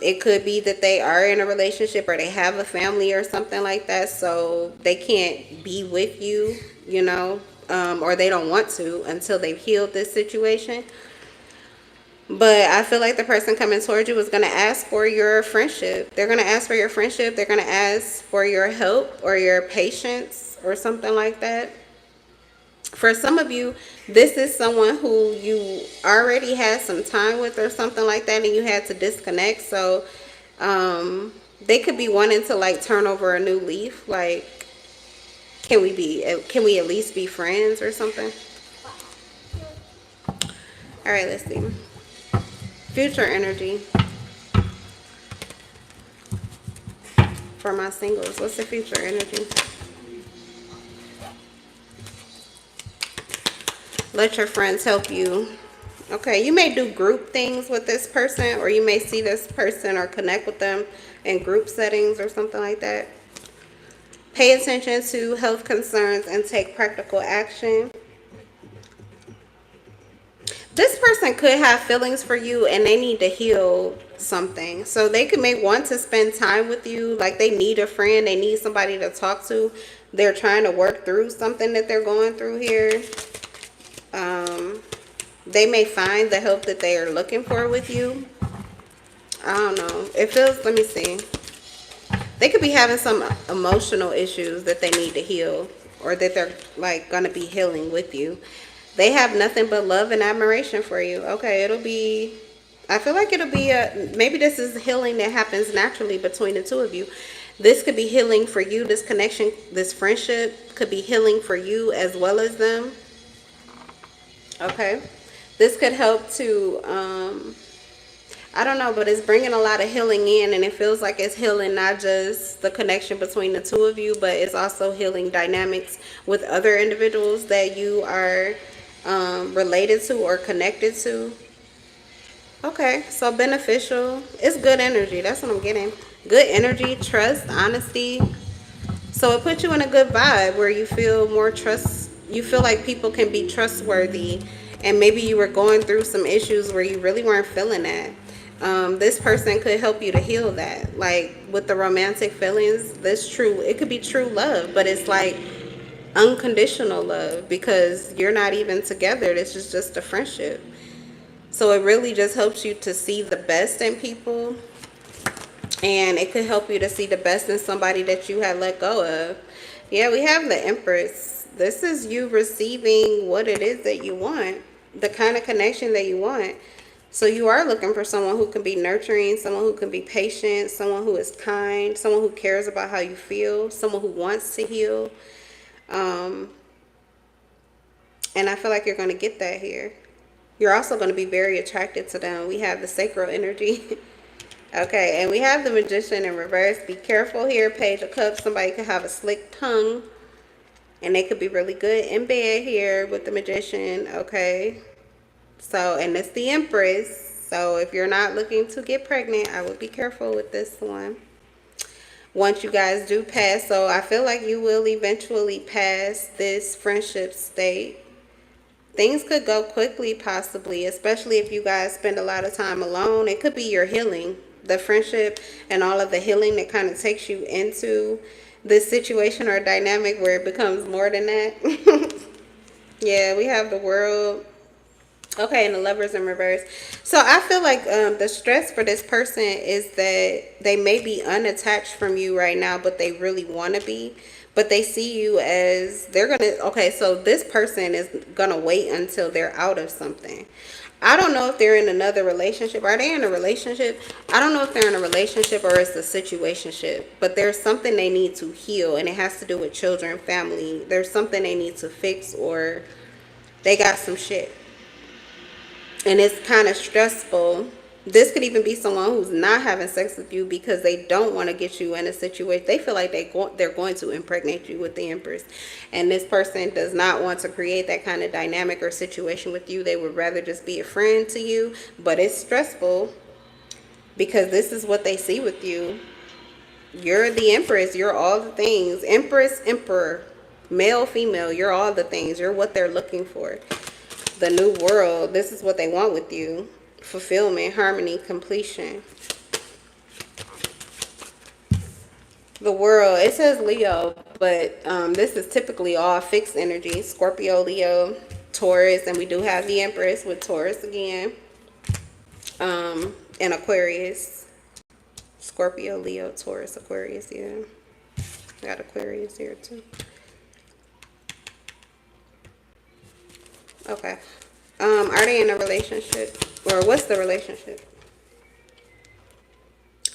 It could be that they are in a relationship or they have a family or something like that, so they can't be with you, you know, or they don't want to until they've healed this situation. But I feel like the person coming towards you is going to ask for your friendship. They're going to ask for your friendship. They're going to ask for your help or your patience or something like that. For some of you, this is someone who you already had some time with or something like that, and you had to disconnect. So they could be wanting to like turn over a new leaf. Like, can we at least be friends or something? All right, let's see. Future energy. for my singles. What's the future energy? Let your friends help you. Okay, you may do group things with this person, or you may see this person or connect with them in group settings or something like that. Pay attention to health concerns and take practical action. This person could have feelings for you and they need to heal something. So they may want to spend time with you. Like they need a friend. They need somebody to talk to. They're trying to work through something that they're going through here. They may find the help that they are looking for with you. I don't know. It feels, let me see. They could be having some emotional issues that they need to heal, or that they're like going to be healing with you. They have nothing but love and admiration for you. Okay, it'll be, I feel like it'll be maybe this is healing that happens naturally between the two of you. This could be healing for you. This connection, this friendship could be healing for you as well as them. Okay. This could help to, I don't know, but it's bringing a lot of healing in, and it feels like it's healing not just the connection between the two of you, but it's also healing dynamics with other individuals that you are related to or connected to. Okay, so beneficial. It's good energy. That's what I'm getting. Good energy, trust, honesty. So it puts you in a good vibe where you feel more trust. You feel like people can be trustworthy. And maybe you were going through some issues where you really weren't feeling that. This person could help you to heal that. Like with the romantic feelings, it could be true love, but it's like unconditional love because you're not even together. This is just a friendship. So it really just helps you to see the best in people. And it could help you to see the best in somebody that you had let go of. Yeah, we have the Empress. This is you receiving what it is that you want. The kind of connection that you want. So you are looking for someone who can be nurturing, someone who can be patient, someone who is kind, someone who cares about how you feel, someone who wants to heal. And I feel like you're going to get that here. You're also going to be very attracted to them. We have the sacral energy. Okay, and we have the Magician in reverse. Be careful here. Page of Cups. Somebody could have a slick tongue. And they could be really good in bed here with the Magician, okay? So, and it's the Empress. So, if you're not looking to get pregnant, I would be careful with this one. Once you guys do pass, so I feel like you will eventually pass this friendship state. Things could go quickly, possibly, especially if you guys spend a lot of time alone. It could be your healing, the friendship, and all of the healing that kind of takes you into this situation or dynamic where it becomes more than that. Yeah, we have the World. Okay, and the Lovers in reverse. So I feel like the stress for this person is that they may be unattached from you right now, but they really want to be. But they see you as they're going to, okay, so this person is going to wait until they're out of something. I don't know if they're in another relationship. Are they in a relationship? I don't know if they're in a relationship or it's a situationship. But there's something they need to heal, and it has to do with children, family. There's something they need to fix, or they got some shit. And it's kind of stressful. This could even be someone who's not having sex with you because they don't want to get you in a situation. They feel like they're going to impregnate you with the Empress. And this person does not want to create that kind of dynamic or situation with you. They would rather just be a friend to you. But it's stressful because this is what they see with you. You're the Empress. You're all the things. Empress, Emperor, male, female. You're all the things. You're what they're looking for. The new world. This is what they want with you. Fulfillment, harmony, completion. The World. It says Leo, but this is typically all fixed energy. Scorpio, Leo, Taurus, and we do have the Empress with Taurus again. And Aquarius. Scorpio, Leo, Taurus, Aquarius, yeah. Got Aquarius here too. Okay. Are they in a relationship? Or what's the relationship?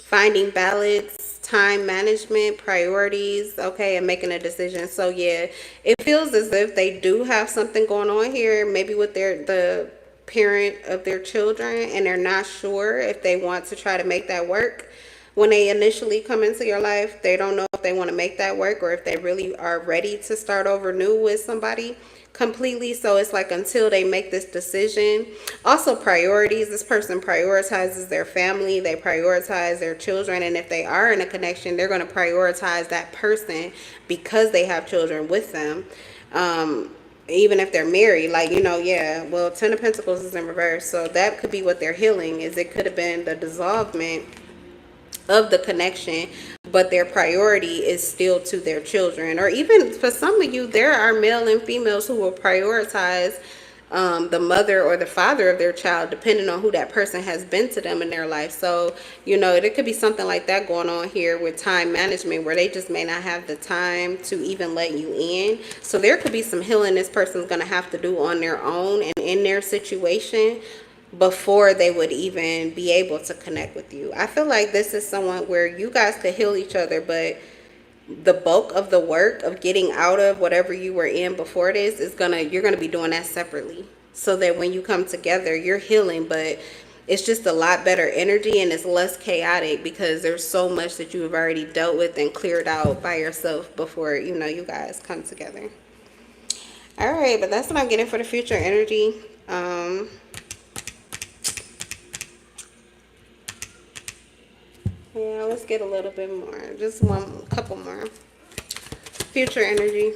Finding balance, time management, priorities, okay, and making a decision. So yeah, it feels as if they do have something going on here, maybe with the parent of their children, and they're not sure if they want to try to make that work. when they initially come into your life. They don't know if they want to make that work or if they really are ready to start over new with somebody completely. So it's like until they make this decision. Also priorities. This person prioritizes their family, they prioritize their children, and if they are in a connection, they're going to prioritize that person because they have children with them. Even if they're married, like, you know, yeah, well, 10 of Pentacles is in reverse, so that could be what they're healing. Is it could have been the dissolvement of the connection, but their priority is still to their children. Or even for some of you, there are male and females who will prioritize the mother or the father of their child, depending on who that person has been to them in their life. So, you know, there could be something like that going on here with time management, where they just may not have the time to even let you in. So there could be some healing this person's going to have to do on their own and in their situation before they would even be able to connect with you. I feel like this is someone where you guys could heal each other, but the bulk of the work of getting out of whatever you were in before this is you're gonna be doing that separately, so that when you come together, you're healing, but it's just a lot better energy and it's less chaotic because there's so much that you have already dealt with and cleared out by yourself before, you know, you guys come together. All right, but that's what I'm getting for the future energy. Yeah, let's get a little bit more. Just couple more. Future energy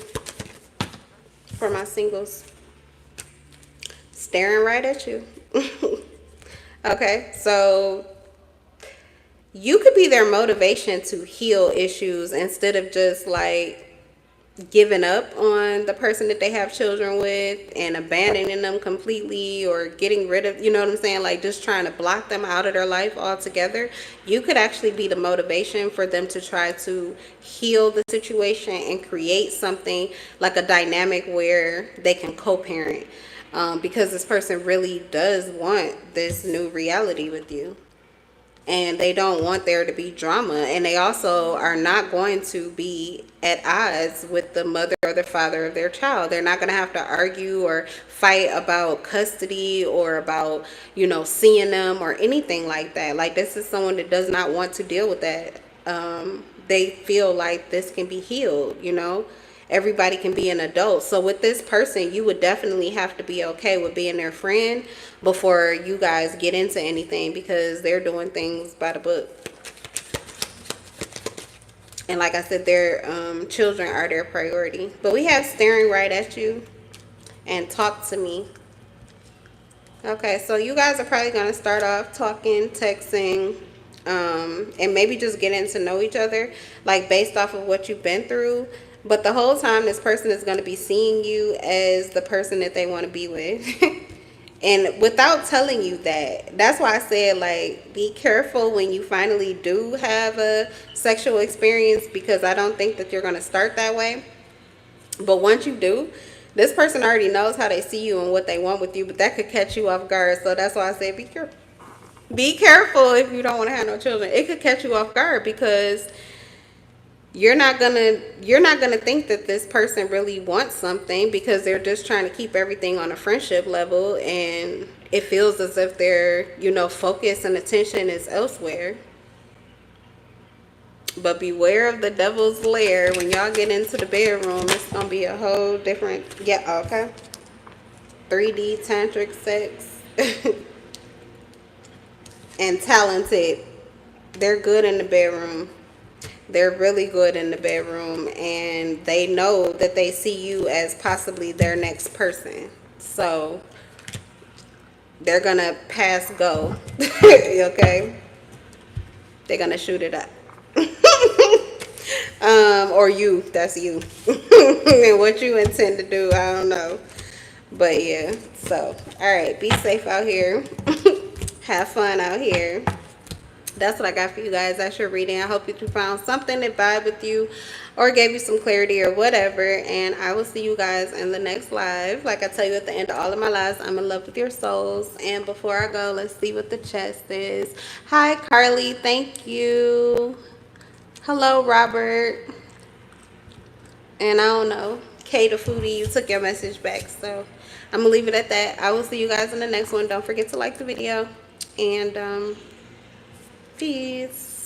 for my singles. Staring right at you. Okay, so you could be their motivation to heal issues instead of just like giving up on the person that they have children with and abandoning them completely, or getting rid of, you know what I'm saying, like just trying to block them out of their life altogether. You could actually be the motivation for them to try to heal the situation and create something like a dynamic where they can co-parent, because this person really does want this new reality with you. And they don't want there to be drama, and they also are not going to be at odds with the mother or the father of their child. They're not going to have to argue or fight about custody or about, you know, seeing them or anything like that. Like, this is someone that does not want to deal with that. They feel like this can be healed, you know. Everybody can be an adult. So with this person, you would definitely have to be okay with being their friend before you guys get into anything, because they're doing things by the book. And like I said, their children are their priority. But we have staring right at you and talk to me. Okay, so you guys are probably going to start off talking, texting, and maybe just getting to know each other, like based off of what you've been through. But the whole time, this person is going to be seeing you as the person that they want to be with. And without telling you that. That's why I said, like, be careful when you finally do have a sexual experience, because I don't think that you're going to start that way. But once you do, this person already knows how they see you and what they want with you, but that could catch you off guard. So that's why I said be careful. Be careful if you don't want to have no children. It could catch you off guard, because you're not gonna think that this person really wants something, because they're just trying to keep everything on a friendship level, and it feels as if their, you know, focus and attention is elsewhere. But beware of the devil's lair. When y'all get into the bedroom, it's gonna be a whole different, yeah, okay, 3D tantric sex. And talented. They're good in the bedroom. They're really good in the bedroom, and they know that they see you as possibly their next person. So they're gonna pass go. Okay, they're gonna shoot it up. Or you, that's you. And what you intend to do, I don't know. But yeah, so all right, be safe out here. Have fun out here. That's what I got for you guys. That's your reading. I hope that you found something that vibed with you or gave you some clarity or whatever. And I will see you guys in the next live. Like I tell you at the end of all of my lives, I'm in love with your souls. And before I go, let's see what the chest is. Hi, Carly. Thank you. Hello, Robert. And I don't know, Kay the foodie, you took your message back. So I'm going to leave it at that. I will see you guys in the next one. Don't forget to like the video. And peace.